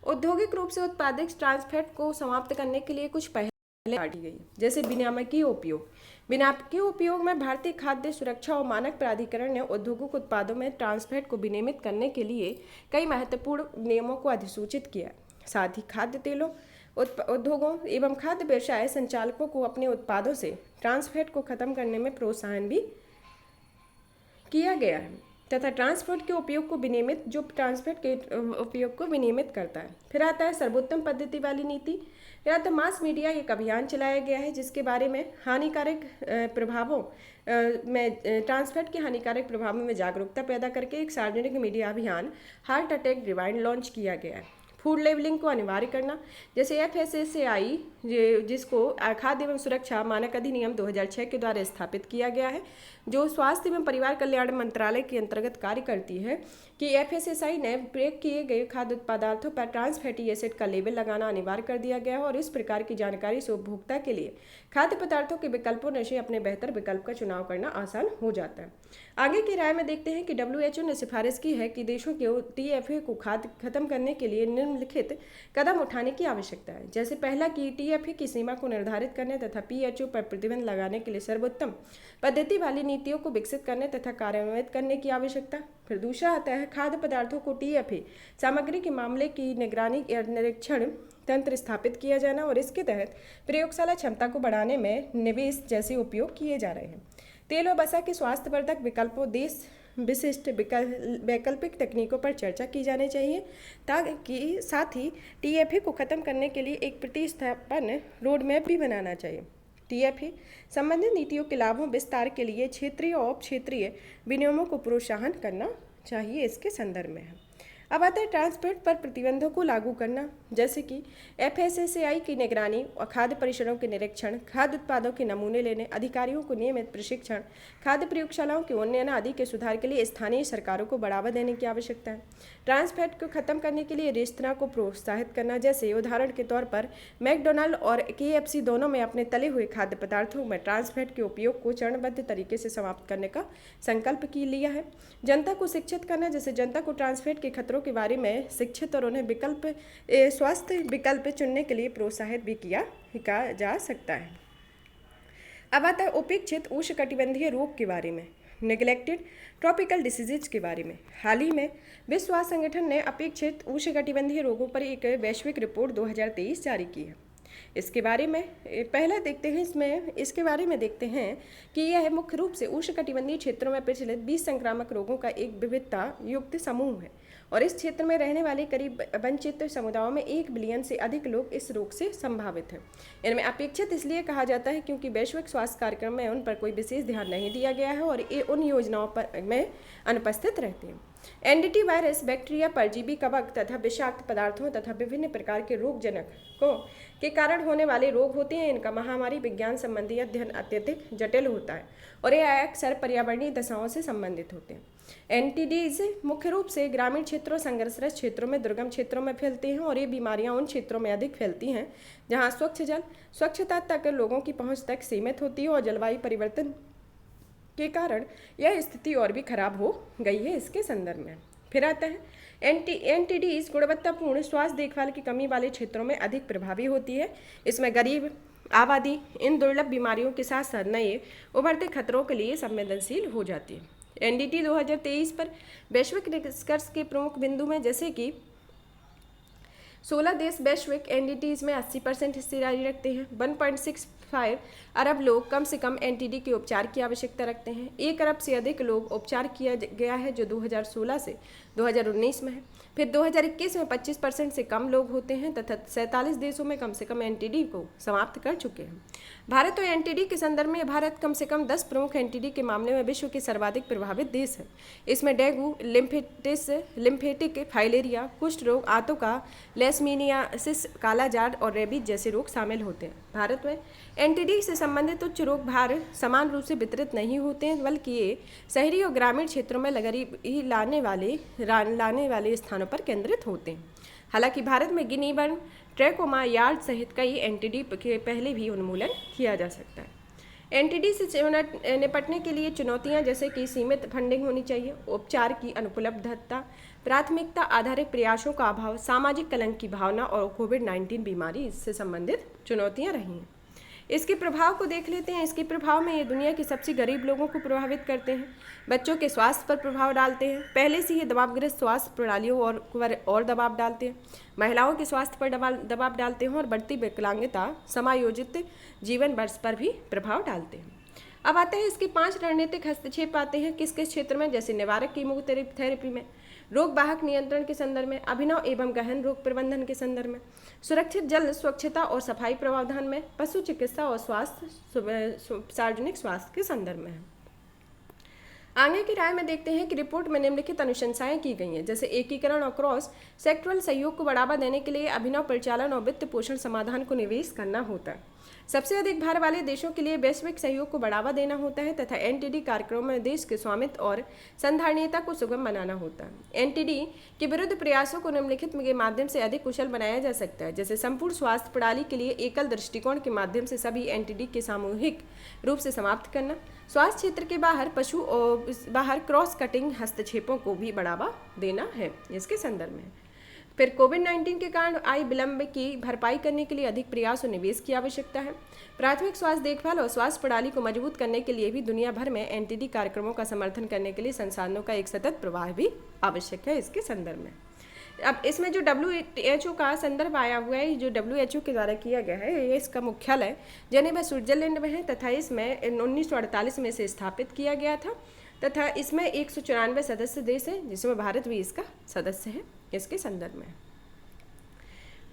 औद्योगिक रूप से उत्पादित ट्रांस फैट को समाप्त करने के लिए कुछ पहले काटी गई। जैसे विनियामकीय उपयोग में भारतीय खाद्य सुरक्षा और मानक प्राधिकरण ने औद्योगिक उत्पादों में ट्रांस फैट को विनियमित करने के लिए कई महत्वपूर्ण नियमों को अधिसूचित किया। साथ ही खाद्य तेलों उद्योगों एवं खाद्य व्यवसाय संचालकों को अपने उत्पादों से ट्रांस फैट को खत्म करने में प्रोत्साहन भी किया गया है तथा ट्रांस फैट के उपयोग को विनियमित करता है। फिर आता है सर्वोत्तम पद्धति वाली नीति या तो मास मीडिया एक अभियान चलाया गया है जिसके बारे में हानिकारक प्रभावों में ट्रांस फैट के हानिकारक प्रभावों में जागरूकता पैदा करके एक सार्वजनिक मीडिया अभियान हार्ट अटैक रिवाइंड लॉन्च किया गया है। फूड लेबलिंग को अनिवार्य करना, जैसे FSSAI जिसको खाद्य एवं सुरक्षा मानक अधिनियम 2006 के द्वारा स्थापित किया गया है, जो स्वास्थ्य एवं परिवार कल्याण मंत्रालय के अंतर्गत कार्य करती है कि FSSAI ने प्रयोग किए गए खाद्य पदार्थों पर ट्रांस फैटी एसिड का लेबल लगाना अनिवार्य कर दिया गया है और इस प्रकार की जानकारी से उपभोक्ता के लिए खाद्य पदार्थों के विकल्पों में से अपने बेहतर विकल्प का चुनाव करना आसान हो जाता है। आगे की राय में देखते हैं कि WHO ने सिफारिश की है कि देशों के TFA को खत्म करने के लिए निम्नलिखित कदम उठाने की आवश्यकता है। जैसे पहला कि TFA की सीमा को निर्धारित करने तथा PHO पर प्रतिबंध लगाने के लिए सर्वोत्तम पद्धति वाली नीतियों को विकसित करने तथा कार्यान्वित करने की आवश्यकता। फिर दूसरा आता है खाद्य पदार्थों को TFA सामग्री के मामले की निगरानी या निरीक्षण तंत्र स्थापित किया जाना और इसके तहत प्रयोगशाला क्षमता को बढ़ाने में निवेश जैसे उपयोग किए जा रहे हैं। तेल और वसा के स्वास्थ्यवर्धक विकल्पों, देश विशिष्ट वैकल्पिक तकनीकों पर चर्चा की जानी चाहिए ताकि साथ ही TFA को खत्म करने के लिए एक प्रतिस्थापन रोड मैप भी बनाना चाहिए। TFA संबंधित नीतियों के लाभों विस्तार के लिए क्षेत्रीय और क्षेत्रीय विनियमों को प्रोत्साहन करना चाहिए। इसके संदर्भ में है। अब आता है ट्रांसफैट पर प्रतिबंधों को लागू करना, जैसे कि FSSAI की निगरानी और खाद्य परिसरों के निरीक्षण, खाद्य उत्पादों के नमूने लेने, अधिकारियों को नियमित प्रशिक्षण, खाद्य प्रयोगशालाओं के उन्नयन आदि के सुधार के लिए स्थानीय सरकारों को बढ़ावा देने की आवश्यकता है। ट्रांसफैट को खत्म करने के लिए रेस्तरां को प्रोत्साहित करना, जैसे उदाहरण के तौर पर मैकडोनाल्ड और KFC दोनों में अपने तले हुए खाद्य पदार्थों में ट्रांसफैट के उपयोग को चरणबद्ध तरीके से समाप्त करने का संकल्प की लिया है। जनता को शिक्षित करना, जैसे जनता को ट्रांसफैट के खतरों के बारे में शिक्षित और उन्हें स्वास्थ्य विकल्प चुनने के लिए प्रोत्साहित भी किया जा सकता है। अब आता है उपेक्षित उष्णकटिबंधीय रोग के बारे में, नेग्लेक्टेड ट्रॉपिकल डिसीजेज के बारे में। हाल ही में विश्व स्वास्थ्य संगठन ने अपेक्षित उष्णकटिबंधीय रोगों पर एक वैश्विक रिपोर्ट 2023 जारी की है। इसके बारे में पहला देखते हैं, इसके बारे में देखते हैं कि यह मुख्य रूप से उष्णकटिबंधीय क्षेत्रों में प्रचलित 20 संक्रामक रोगों का एक विविधता युक्त समूह है और इस क्षेत्र में रहने वाले करीब वंचित समुदायों में 1 बिलियन से अधिक लोग इस रोग से संभावित हैं। इनमें अपेक्षित इसलिए कहा जाता है क्योंकि वैश्विक स्वास्थ्य कार्यक्रम में उन पर कोई विशेष ध्यान नहीं दिया गया है और ये उन योजनाओं पर में अनुपस्थित रहते हैं। NDT वायरस, बैक्टीरिया, परजीवी, कवक तथा विषाक्त पदार्थों तथा विभिन्न प्रकार के रोगजनकों के कारण होने वाले रोग होते हैं। इनका महामारी विज्ञान संबंधी अध्ययन अत्यधिक जटिल होता है और ये अक्सर पर्यावरणीय दशाओं से संबंधित होते हैं। NTDs मुख्य रूप से ग्रामीण क्षेत्रों, संघर्षग्रस्त क्षेत्रों में, दुर्गम क्षेत्रों में फैलते हैं और ये बीमारियां उन क्षेत्रों में अधिक फैलती हैं जहां स्वच्छ जल, स्वच्छता तक लोगों की पहुंच तक सीमित होती है और जलवायु परिवर्तन के कारण यह स्थिति और भी खराब हो गई है। इसके संदर्भ में फिर आता है NTDs गुणवत्तापूर्ण स्वास्थ्य देखभाल की कमी वाले क्षेत्रों में अधिक प्रभावी होती है। इसमें गरीब आबादी इन दुर्लभ बीमारियों के साथ साथ नए उभरते खतरों के लिए संवेदनशील हो जाती है। NDT 2023 पर वैश्विक निष्कर्ष के प्रमुख बिंदु में, जैसे कि 16 देश वैश्विक NDTs में 80% हिस्सेदारी रखते हैं। 1.65 अरब लोग कम से कम NTD के उपचार की आवश्यकता रखते हैं। 1 अरब से अधिक लोग उपचार किया गया है, जो 2016 से 2019 में है। फिर 2021 में 25% से कम लोग होते हैं तथा 47 देशों में कम से कम NTD को समाप्त कर चुके हैं। भारत और NTD के संदर्भ में भारत कम से कम 10 प्रमुख NTD के मामले में विश्व के सर्वाधिक प्रभावित देश है। इसमें डेंगू, लिम्फेटिक फाइलेरिया, कुष्ठ रोग, आतोका, लेशमीनियासिस, कालाजार और रेबीज जैसे रोग शामिल होते हैं। भारत में NTD से संबंधित उच्च रोग भार समान रूप से वितरित नहीं होते हैं, बल्कि ये शहरी और ग्रामीण क्षेत्रों में गरीबी लाने वाले स्थानों पर केंद्रित होते हैं। हालांकि भारत में गिनी बर्न, ट्रैकोमा, यार्ड सहित कई NTD के पहले भी उन्मूलन किया जा सकता है। NTD से निपटने के लिए चुनौतियां, जैसे कि सीमित फंडिंग होनी चाहिए, उपचार की अनुपलब्धता, प्राथमिकता आधारित प्रयासों का अभाव, सामाजिक कलंक की भावना और कोविड-19 बीमारी इससे संबंधित चुनौतियां रही हैं। इसके प्रभाव को देख लेते हैं। इसके प्रभाव में ये दुनिया के सबसे गरीब लोगों को प्रभावित करते हैं, बच्चों के स्वास्थ्य पर प्रभाव डालते हैं, पहले से ही दबावग्रस्त स्वास्थ्य प्रणालियों और दबाव डालते हैं, महिलाओं के स्वास्थ्य पर दबाव डालते हैं और बढ़ती विकलांगता, समायोजित जीवन वर्ष पर भी प्रभाव डालते हैं। अब आते हैं इसके 5 रणनीतिक हस्तक्षेप आते हैं किस किस क्षेत्र में, जैसे निवारक कीमोथेरेपी में, रोग वाहक नियंत्रण के संदर्भ में, अभिनव एवं गहन रोग प्रबंधन के संदर्भ में, सुरक्षित जल, स्वच्छता और सफाई प्रावधान में, पशु चिकित्सा और सार्वजनिक स्वास्थ्य के संदर्भ में है। आगे की राय में देखते हैं कि रिपोर्ट में निम्नलिखित अनुशंसाएं की गई हैं, जैसे एकीकरण और क्रॉस सेक्टरल सहयोग को बढ़ावा देने के लिए अभिनव परिचालन और वित्त पोषण समाधान को निवेश करना होता है। सबसे अधिक भार वाले देशों के लिए वैश्विक सहयोग को बढ़ावा देना होता है तथा NTD कार्यक्रमों में देश के स्वामित्व और संधारणीयता को सुगम बनाना होता है। NTD के विरुद्ध प्रयासों को निम्नलिखित के माध्यम से अधिक कुशल बनाया जा सकता है, जैसे संपूर्ण स्वास्थ्य प्रणाली के लिए एकल दृष्टिकोण के माध्यम से सभी NTD के सामूहिक रूप से समाप्त करना, स्वास्थ्य क्षेत्र के बाहर क्रॉस कटिंग हस्तक्षेपों को भी बढ़ावा देना है। इसके संदर्भ में फिर कोविड-19 के कारण आई विलंब की भरपाई करने के लिए अधिक प्रयास और निवेश की आवश्यकता है। प्राथमिक स्वास्थ्य देखभाल और स्वास्थ्य प्रणाली को मजबूत करने के लिए भी दुनिया भर में NTD कार्यक्रमों का समर्थन करने के लिए संसाधनों का एक सतत प्रवाह भी आवश्यक है। इसके संदर्भ में अब इसमें जो WHO का संदर्भ आया हुआ है, जो WHO के द्वारा किया गया है, ये इसका मुख्यालय जेनेवा स्विट्जरलैंड में है तथा इसमें 1948 में से स्थापित किया गया था तथा इसमें 194 सदस्य देश हैं, जिसमें भारत भी इसका सदस्य है। इसके संदर्भ में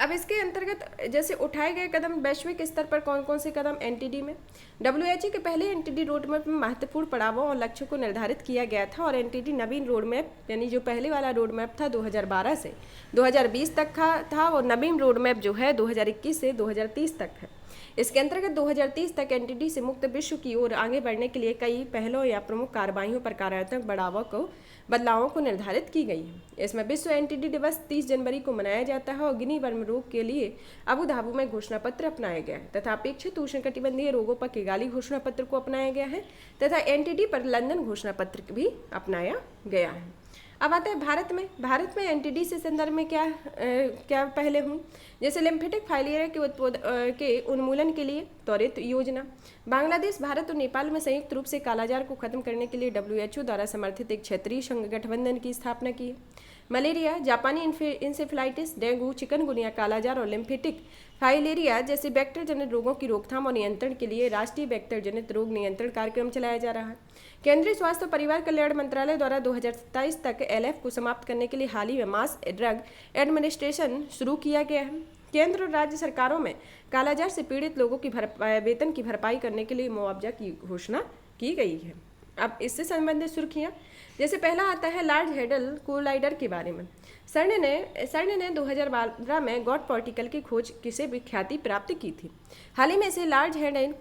अब इसके अंतर्गत जैसे उठाए गए कदम वैश्विक स्तर पर कौन कौन से कदम एनटीडी में, डब्ल्यूएचओ के पहले एनटीडी रोड मैप में महत्वपूर्ण पड़ावों और लक्ष्यों को निर्धारित किया गया था और एनटीडी नवीन रोड मैप यानी जो पहले वाला रोड मैप था 2012 से 2020 तक का था और नवीन रोड मैप जो है 2021 से 2030 तक है। इसके अंतर्गत 2030 तक एनटीडी से मुक्त विश्व की ओर आगे बढ़ने के लिए कई पहलों या प्रमुख कार्रवाइयों पर कार्यात्मक बदलावों को निर्धारित की गई है। इसमें विश्व एनटीडी दिवस 30 जनवरी को मनाया जाता है और गिनी वर्म रोग के लिए अबू धाबी में घोषणा पत्र अपनाया गया है तथा अपेक्षित उष्णकटिबंधीय रोगों पर किगाली घोषणा पत्र को अपनाया गया है तथा एनटीडी पर लंदन घोषणा पत्र भी अपनाया गया है। अब आता है भारत में एनटीडी से संदर्भ में क्या पहले हुई, जैसे लिम्फेटिक फाइलेरिया के उन्मूलन के लिए त्वरित योजना, बांग्लादेश, भारत और नेपाल में संयुक्त रूप से कालाजार को खत्म करने के लिए डब्ल्यूएचओ द्वारा समर्थित एक क्षेत्रीय गठबंधन की स्थापना की है। मलेरिया, जापानी इंसेफ्लाइटिस, डेंगू, चिकनगुनिया, कालाजार और लिम्फेटिक फाइलेरिया जैसे वेक्टर जनित रोगों की रोकथाम और नियंत्रण के लिए राष्ट्रीय वेक्टर जनित रोग नियंत्रण कार्यक्रम चलाया जा रहा है। केंद्रीय स्वास्थ्य और परिवार कल्याण मंत्रालय द्वारा 2027 तक एलएफ को समाप्त करने के लिए हाल ही में मास ड्रग एडमिनिस्ट्रेशन शुरू किया गया है। केंद्र और राज्य सरकारों में कालाजार से पीड़ित लोगों की वेतन की भरपाई करने के लिए मुआवजा की घोषणा की गई है। अब इससे संबंधित सुर्खियां, जैसे पहला आता है लार्ज हेडल कोलाइडर के बारे में। सर्न ने 2012 में गॉड पार्टिकल की खोज से भी ख्याति प्राप्त की थी। हाल ही में से लार्ज हेडल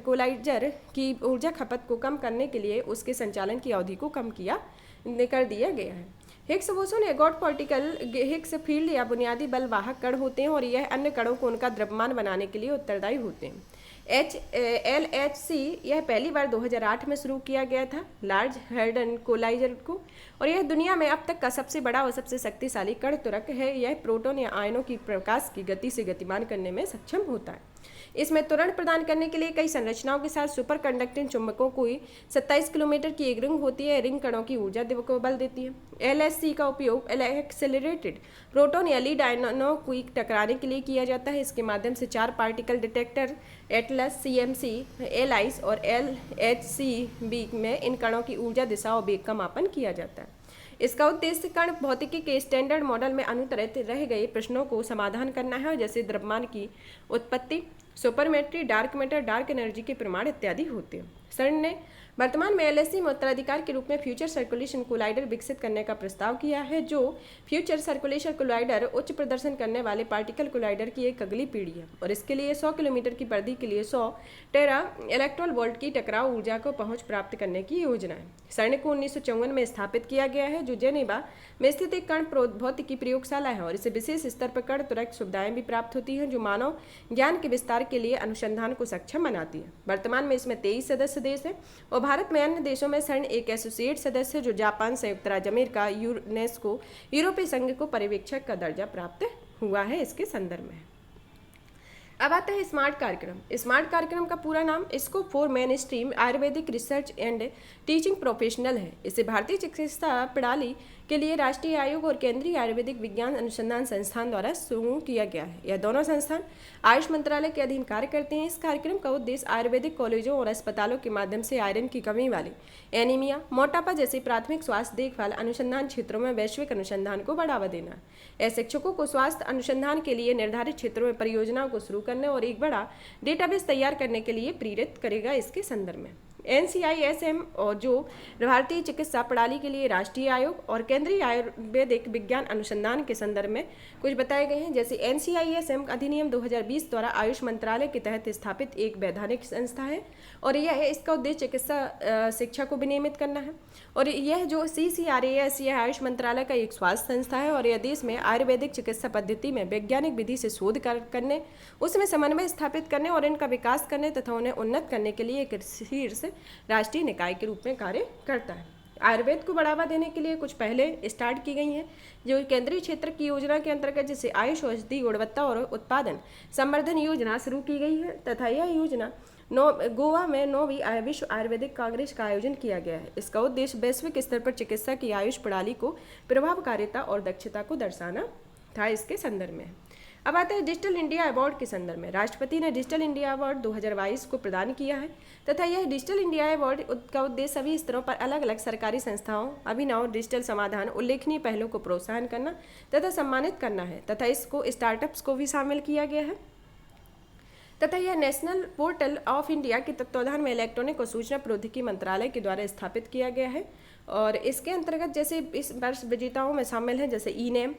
कोलाइडर की ऊर्जा खपत को कम करने के लिए उसके संचालन की अवधि को कम कर दिया गया है। Higgs boson God particle Higgs field या बुनियादी बल वाहक कण होते हैं और यह अन्य कणों को उनका द्रव्यमान बनाने के लिए उत्तरदायी होते हैं। LHC यह पहली बार 2008 में शुरू किया गया था लार्ज हेडन कोलाइडर को और यह दुनिया में अब तक का सबसे बड़ा और सबसे शक्तिशाली कण त्वरक है। यह प्रोटॉन या आयनों की प्रकाश की गति से गतिमान करने में सक्षम होता है। इसमें त्वरण प्रदान करने के लिए कई संरचनाओं के साथ सुपर कंडक्टिंग चुंबकों को 27 किलोमीटर की एक रिंग होती है। रिंग कणों की ऊर्जा को बल देती है। LHC का उपयोग एक्सेलरेटेड प्रोटॉन या लीड आयनों को टकराने के लिए किया जाता है। इसके माध्यम से 4 particle detector Atlas, CMC, LICE और LHCb में इन कणों की ऊर्जा, दिशा और वेग का मापन किया जाता है। इसका उद्देश्य कण भौतिकी के स्टैंडर्ड मॉडल में अनुत्तरित रह गए प्रश्नों को समाधान करना है, जैसे द्रव्यमान की उत्पत्ति, सुपरमेट्री, डार्क मैटर, डार्क एनर्जी के प्रमाण इत्यादि होते हैं। सर्न ने वर्तमान में LHC में उत्तराधिकार के रूप में फ्यूचर सर्कुलेशन कोलाइडर विकसित करने का प्रस्ताव किया है, जो फ्यूचर सर्कुलेशन कोलाइडर उच्च प्रदर्शन करने वाले पार्टिकल कोलाइडर की एक अगली पीढ़ी है और इसके लिए 100 किलोमीटर की परिधि के लिए 100 टेरा इलेक्ट्रॉन वोल्ट की टकराव ऊर्जा को पहुंच प्राप्त करने की योजना है। सर्न को 1954 में स्थापित किया गया है, जो जेनेवा में स्थित एक कण भौतिकी प्रयोगशाला है और इसे विशेष स्तर पर कण त्वरक सुविधाएं भी प्राप्त होती हैं, जो मानव ज्ञान के विस्तार के लिए अनुसंधान को सक्षम बनाती है। वर्तमान में इसमें 23 सदस्य देश हैं और भारत में अन्य देशों में सर्न एक एसोसिएट सदस्य है, जो जापान, संयुक्त राज्य अमेरिका, यूनेस्को, यूरोपीय संघ को पर्यवेक्षक का दर्जा प्राप्त हुआ है। इसके संदर्भ में अब आता है स्मार्ट कार्यक्रम। स्मार्ट कार्यक्रम का पूरा नाम scope for main stream Ayurvedic research and teaching professional है। इसे भारतीय चिकित्सा प्रणाली के लिए राष्ट्रीय आयोग और केंद्रीय आयुर्वेदिक विज्ञान अनुसंधान संस्थान द्वारा शुरू किया गया है। यह दोनों संस्थान आयुष मंत्रालय के अधीन कार्य करते हैं। इस कार्यक्रम का उद्देश्य आयुर्वेदिक कॉलेजों और अस्पतालों के माध्यम से आयरन की कमी वाले, एनीमिया, मोटापा जैसे प्राथमिक स्वास्थ्य देखभाल अनुसंधान क्षेत्रों में वैश्विक अनुसंधान को बढ़ावा देना है। शिक्षकों को स्वास्थ्य अनुसंधान के लिए निर्धारित क्षेत्रों में परियोजनाओं को शुरू करने और एक बड़ा डेटाबेस तैयार करने के लिए प्रेरित करेगा। इसके संदर्भ में NCISM और जो भारतीय चिकित्सा प्रणाली के लिए राष्ट्रीय आयोग और केंद्रीय आयुर्वेदिक विज्ञान अनुसंधान के संदर्भ में कुछ बताए गए हैं, जैसे NCISM अधिनियम 2020 द्वारा आयुष मंत्रालय के तहत स्थापित एक वैधानिक संस्था है और इसका उद्देश्य चिकित्सा शिक्षा को विनियमित करना है। और यह जो CCRAS यह आयुष मंत्रालय का एक स्वास्थ्य संस्था है और यह देश में आयुर्वेदिक चिकित्सा पद्धति में वैज्ञानिक विधि से शोध करने, उसमें समन्वय स्थापित करने और इनका विकास करने तथा उन्हें उन्नत करने के लिए एक शीर्ष राष्ट्रीय निकाय के रूप में कार्य करता है। आयुर्वेद को बढ़ावा देने के लिए कुछ पहले स्टार्ट की गई हैं, जो केंद्रीय क्षेत्र की योजना के अंतर्गत जैसे आयुष औषधि गुणवत्ता और उत्पादन संवर्धन योजना शुरू की गई है तथा यह योजना गोवा में 9वीं विश्व आयुर्वेदिक कांग्रेस का आयोजन किया गया है। इसका उद्देश्य वैश्विक स्तर पर चिकित्सा की आयुष प्रणाली को प्रभावकारिता और दक्षता को दर्शाना था। इसके संदर्भ में अब आते हैं डिजिटल इंडिया अवार्ड के संदर्भ में। राष्ट्रपति ने डिजिटल इंडिया अवार्ड 2022 को प्रदान किया है तथा यह डिजिटल इंडिया अवार्ड का उद्देश्य सभी स्तरों पर अलग अलग सरकारी संस्थाओं, अभिनव डिजिटल समाधान, उल्लेखनीय पहलों को प्रोत्साहन करना तथा सम्मानित करना है तथा इसको स्टार्टअप्स को भी शामिल किया गया है तथा यह नेशनल पोर्टल ऑफ इंडिया के तत्वाधान में इलेक्ट्रॉनिक और सूचना प्रौद्योगिकी मंत्रालय के द्वारा स्थापित किया गया है। और इसके अंतर्गत जैसे इस वर्ष विजेताओं में शामिल हैं जैसे ई नेम,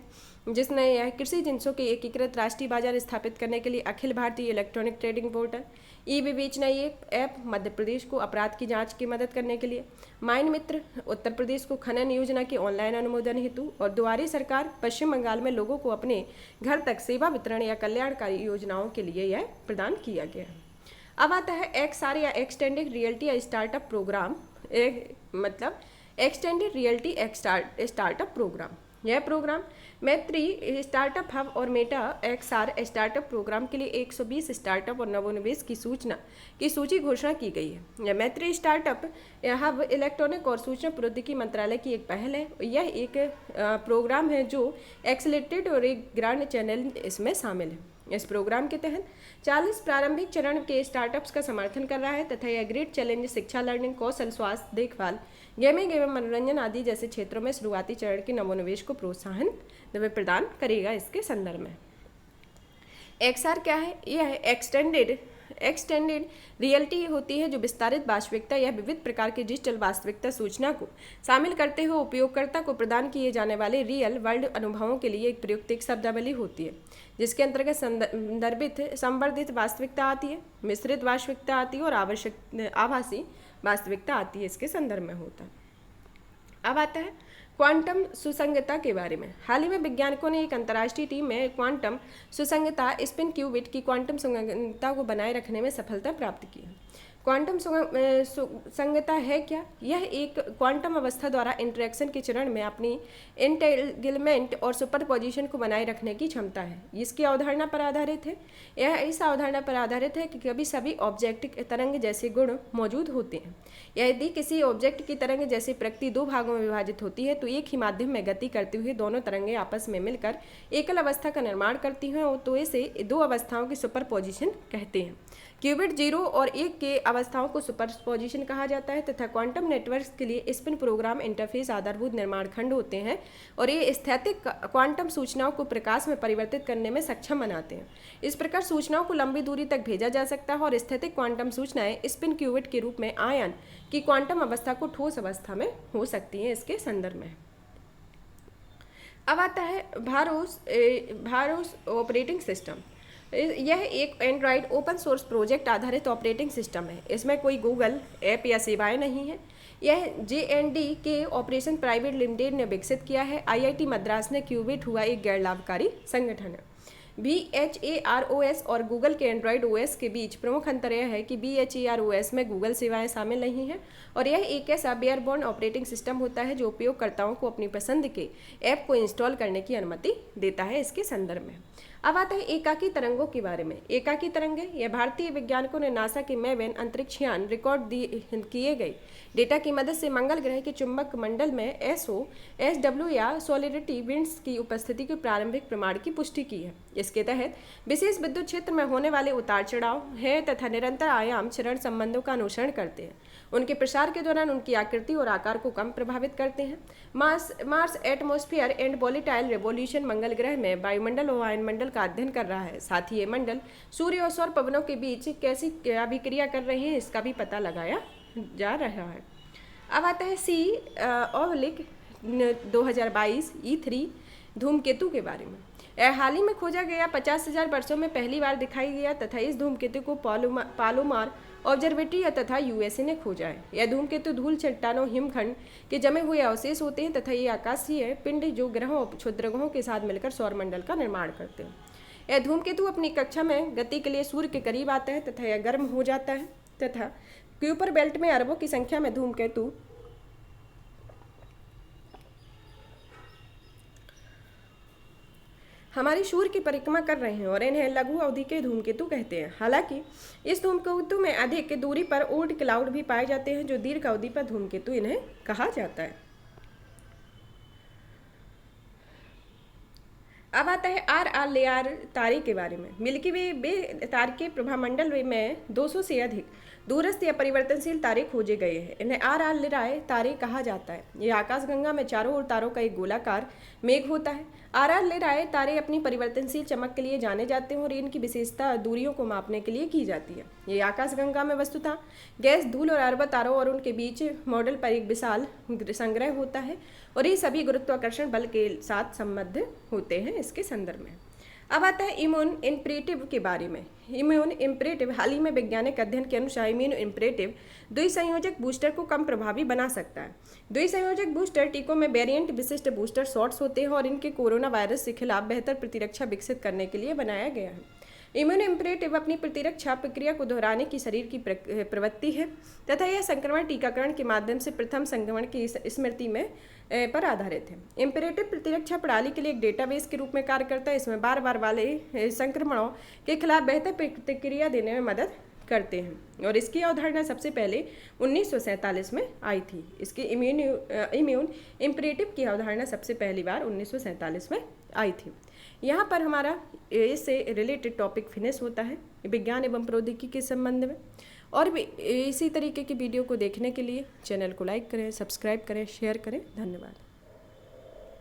जिसने यह कृषि जिंसों के एकीकृत राष्ट्रीय बाजार स्थापित करने के लिए Akhil Bharatiya electronic trading portal, ई विवेचना ऐप मध्य प्रदेश को अपराध की जांच की मदद करने के लिए, माइन मित्र उत्तर प्रदेश को खनन योजना के ऑनलाइन अनुमोदन हेतु, और द्वारी सरकार पश्चिम बंगाल में लोगों को अपने घर तक सेवा वितरण या कल्याणकारी योजनाओं के लिए यह प्रदान किया गया है। अब आता है XR या एक्सटेंडेड रियल्टी या स्टार्टअप प्रोग्राम, मतलब एक्सटेंडेड रियल्टी स्टार्टअप प्रोग्राम। यह प्रोग्राम मैत्री स्टार्टअप हब और मेटा XR स्टार्टअप प्रोग्राम के लिए 120 स्टार्टअप और नवोन्मेष की सूची घोषणा की गई है। यह मैत्री स्टार्टअप हब इलेक्ट्रॉनिक और सूचना प्रौद्योगिकी मंत्रालय की एक पहल है। यह एक प्रोग्राम है जो एक्सेलेरेटेड और एक ग्रांड चैनल इसमें शामिल है। इस प्रोग्राम के तहत 40 प्रारंभिक चरण के स्टार्टअप्स का समर्थन कर रहा है तथा यह ग्रेट चैलेंज, शिक्षा, लर्निंग, कौशल, स्वास्थ्य देखभाल, गेमिंग एवं मनोरंजन आदि जैसे क्षेत्रों में शुरुआती चरण के नवोन्मेष को प्रोत्साहन प्रदान करेगा। इसके संदर्भ में XR क्या है? यह एक्सटेंडेड रियलिटी होती है जो विस्तारित वास्तविकता या विविध प्रकार की डिजिटल वास्तविकता सूचना को शामिल करते हुए उपयोगकर्ता को प्रदान किए जाने वाले रियल वर्ल्ड अनुभवों के लिए एक प्रयुक्त शब्दावली होती है, जिसके अंतर्गत संवर्धित वास्तविकता आती है, मिश्रित वास्तविकता आती है और आभासी वास्तविकता आती है। इसके संदर्भ में होता है। अब आता है क्वांटम सुसंगतता के बारे में। हाल ही में वैज्ञानिकों ने एक अंतर्राष्ट्रीय टीम में क्वांटम सुसंगतता स्पिन क्यूबिट की क्वांटम सुसंगतता को बनाए रखने में सफलता प्राप्त की है। क्वांटम सुसंगतता है क्या? यह एक क्वांटम अवस्था द्वारा इंटरेक्शन के चरण में अपनी एंटेंगलमेंट और सुपरपोजिशन को बनाए रखने की क्षमता है। इसकी अवधारणा पर आधारित है। यह इस अवधारणा पर आधारित है कि कभी सभी ऑब्जेक्ट तरंग जैसे गुण मौजूद होते हैं। यदि किसी ऑब्जेक्ट की तरंग जैसी प्रकृति दो भागों में विभाजित होती है तो एक ही माध्यम में गति करते हुए दोनों तरंगें आपस में मिलकर एकल अवस्था का निर्माण करती हैं, तो इसे दो अवस्थाओं की सुपरपोजिशन कहते हैं। क्यूबिट 0 और 1 के अवस्थाओं को सुपरपोजिशन कहा जाता है तथा क्वांटम नेटवर्क्स के लिए स्पिन प्रोग्राम इंटरफेस आधारभूत निर्माण खंड होते हैं और ये स्थैतिक क्वांटम सूचनाओं को प्रकाश में परिवर्तित करने में सक्षम बनाते हैं। इस प्रकार सूचनाओं को लंबी दूरी तक भेजा जा सकता है और स्थैतिक क्वांटम सूचनाएं स्पिन क्यूबिट के रूप में आयन की क्वांटम अवस्था को ठोस अवस्था में हो सकती हैं। इसके संदर्भ में अब आता है भारोस ऑपरेटिंग सिस्टम। यह एक एंड्रॉयड ओपन सोर्स प्रोजेक्ट आधारित ऑपरेटिंग सिस्टम है। इसमें कोई गूगल ऐप या सेवाएं नहीं है। यह JND के ऑपरेशन प्राइवेट लिमिटेड ने विकसित किया है। IIT मद्रास ने क्यूबिट हुआ एक गैर लाभकारी संगठन है। BHAROS और गूगल के एंड्रॉयड OS के बीच प्रमुख अंतर यह है कि BHAROS में गूगल सेवाएं शामिल नहीं हैं और यह एक ऐसा बेयरबोर्न ऑपरेटिंग सिस्टम होता है जो उपयोगकर्ताओं को अपनी पसंद के ऐप को इंस्टॉल करने की अनुमति देता है। इसके संदर्भ में अब आता है एकाकी तरंगों के बारे में। एकाकी तरंगें यह भारतीय वैज्ञानिकों ने नासा के मैवेन अंतरिक्षयान रिकॉर्ड किए गए डेटा की मदद से मंगल ग्रह के चुंबक मंडल में SW या सॉलिडिटी विंड्स की उपस्थिति के प्रारंभिक प्रमाण की पुष्टि की है। इसके तहत विशेष विद्युत क्षेत्र में होने वाले उतार चढ़ाव है तथा निरंतर आयाम चरण संबंधों का अनुसरण करते हैं। उनके प्रसार के दौरान उनकी आकृति और आकार को कम प्रभावित करते हैं। Mars atmosphere and volatile revolution मंगल ग्रह में वायुमंडल और वायुमंडल का अध्ययन कर रहा है। साथ ही ये मंडल सूर्य और सौर पवनों के बीच कैसी अभिक्रिया कर रहे हैं इसका भी पता लगाया जा रहा है। अब आता है C/2022 E3 धूमकेतु के बारे में। हाल ही में खोजा गया 50,000 वर्षों में पहली बार दिखाई गया तथा इस धूमकेतु को पालोमार ऑब्जर्वेटरी तथा USA ने खोजा है। यह धूमकेतु धूल, चट्टानों, हिमखंड के जमे हुए अवशेष होते हैं तथा ये आकाशीय पिंड जो ग्रहों और क्षुद्रग्रहों के साथ मिलकर सौरमंडल का निर्माण करते हैं। यह धूमकेतु अपनी कक्षा में गति के लिए सूर्य के करीब आता है तथा यह गर्म हो जाता है तथा क्यूपर बेल्ट में अरबों की संख्या में धूमकेतु हमारी सूर्य की परिक्रमा कर रहे हैं और इन्हें लघु अवधि के धूमकेतु कहते हैं। हालांकि इस धूमकेतु में अधिक दूरी पर ओल्ड क्लाउड भी पाए जाते हैं जो दीर्घ अवधि पर धूमकेतु इन्हें कहा जाता है। अब आता है आर लेयर तारे के बारे में। मिल्की वे तारे के प्रभामंडल में 200 से अधिक दूरस्थ या परिवर्तनशील तारे खोजे गए हैं। इन्हें आर लेराए तारे कहा जाता है। ये आकाशगंगा में चारों ओर तारों का एक गोलाकार मेघ होता है। आर लेराए तारे अपनी परिवर्तनशील चमक के लिए जाने जाते हैं और इनकी विशेषता दूरियों को मापने के लिए की जाती है। ये आकाशगंगा में वस्तुतः गैस, धूल और अर्ब तारों और उनके बीच मॉडल पर एक विशाल संग्रह होता है और ये सभी गुरुत्वाकर्षण बल के साथ संबद्ध होते हैं इसके संदर्भ में। अब आता है इम्यून इम्परेटिव के बारे में। इम्यून इम्परेटिव हाल ही में वैज्ञानिक अध्ययन के अनुसार इम्यून इम्परेटिव द्विसंयोजक बूस्टर को कम प्रभावी बना सकता है। द्विसंयोजक बूस्टर टीकों में वेरिएंट विशिष्ट बूस्टर शॉट्स होते हैं और इनके कोरोना वायरस के खिलाफ बेहतर प्रतिरक्षा विकसित करने के लिए बनाया गया है। इम्यून इम्परेटिव अपनी प्रतिरक्षा प्रक्रिया को दोहराने की शरीर की प्रवृत्ति है तथा यह संक्रमण टीकाकरण के माध्यम से प्रथम संक्रमण की स्मृति में पर आधारित है। इम्परेटिव प्रतिरक्षा प्रणाली के लिए एक डेटाबेस के रूप में कार्य करता है। इसमें बार बार वाले संक्रमणों के खिलाफ बेहतर प्रतिक्रिया देने में मदद करते हैं और इसकी अवधारणा सबसे पहले 1947 में आई थी। इसकी इम्यून इम्परेटिव की अवधारणा सबसे पहली बार 1947 में आई थी। यहाँ पर हमारा इससे रिलेटेड टॉपिक फिनिश होता है विज्ञान एवं प्रौद्योगिकी के संबंध में। और भी इसी तरीके की वीडियो को देखने के लिए चैनल को लाइक करें, सब्सक्राइब करें, शेयर करें। धन्यवाद।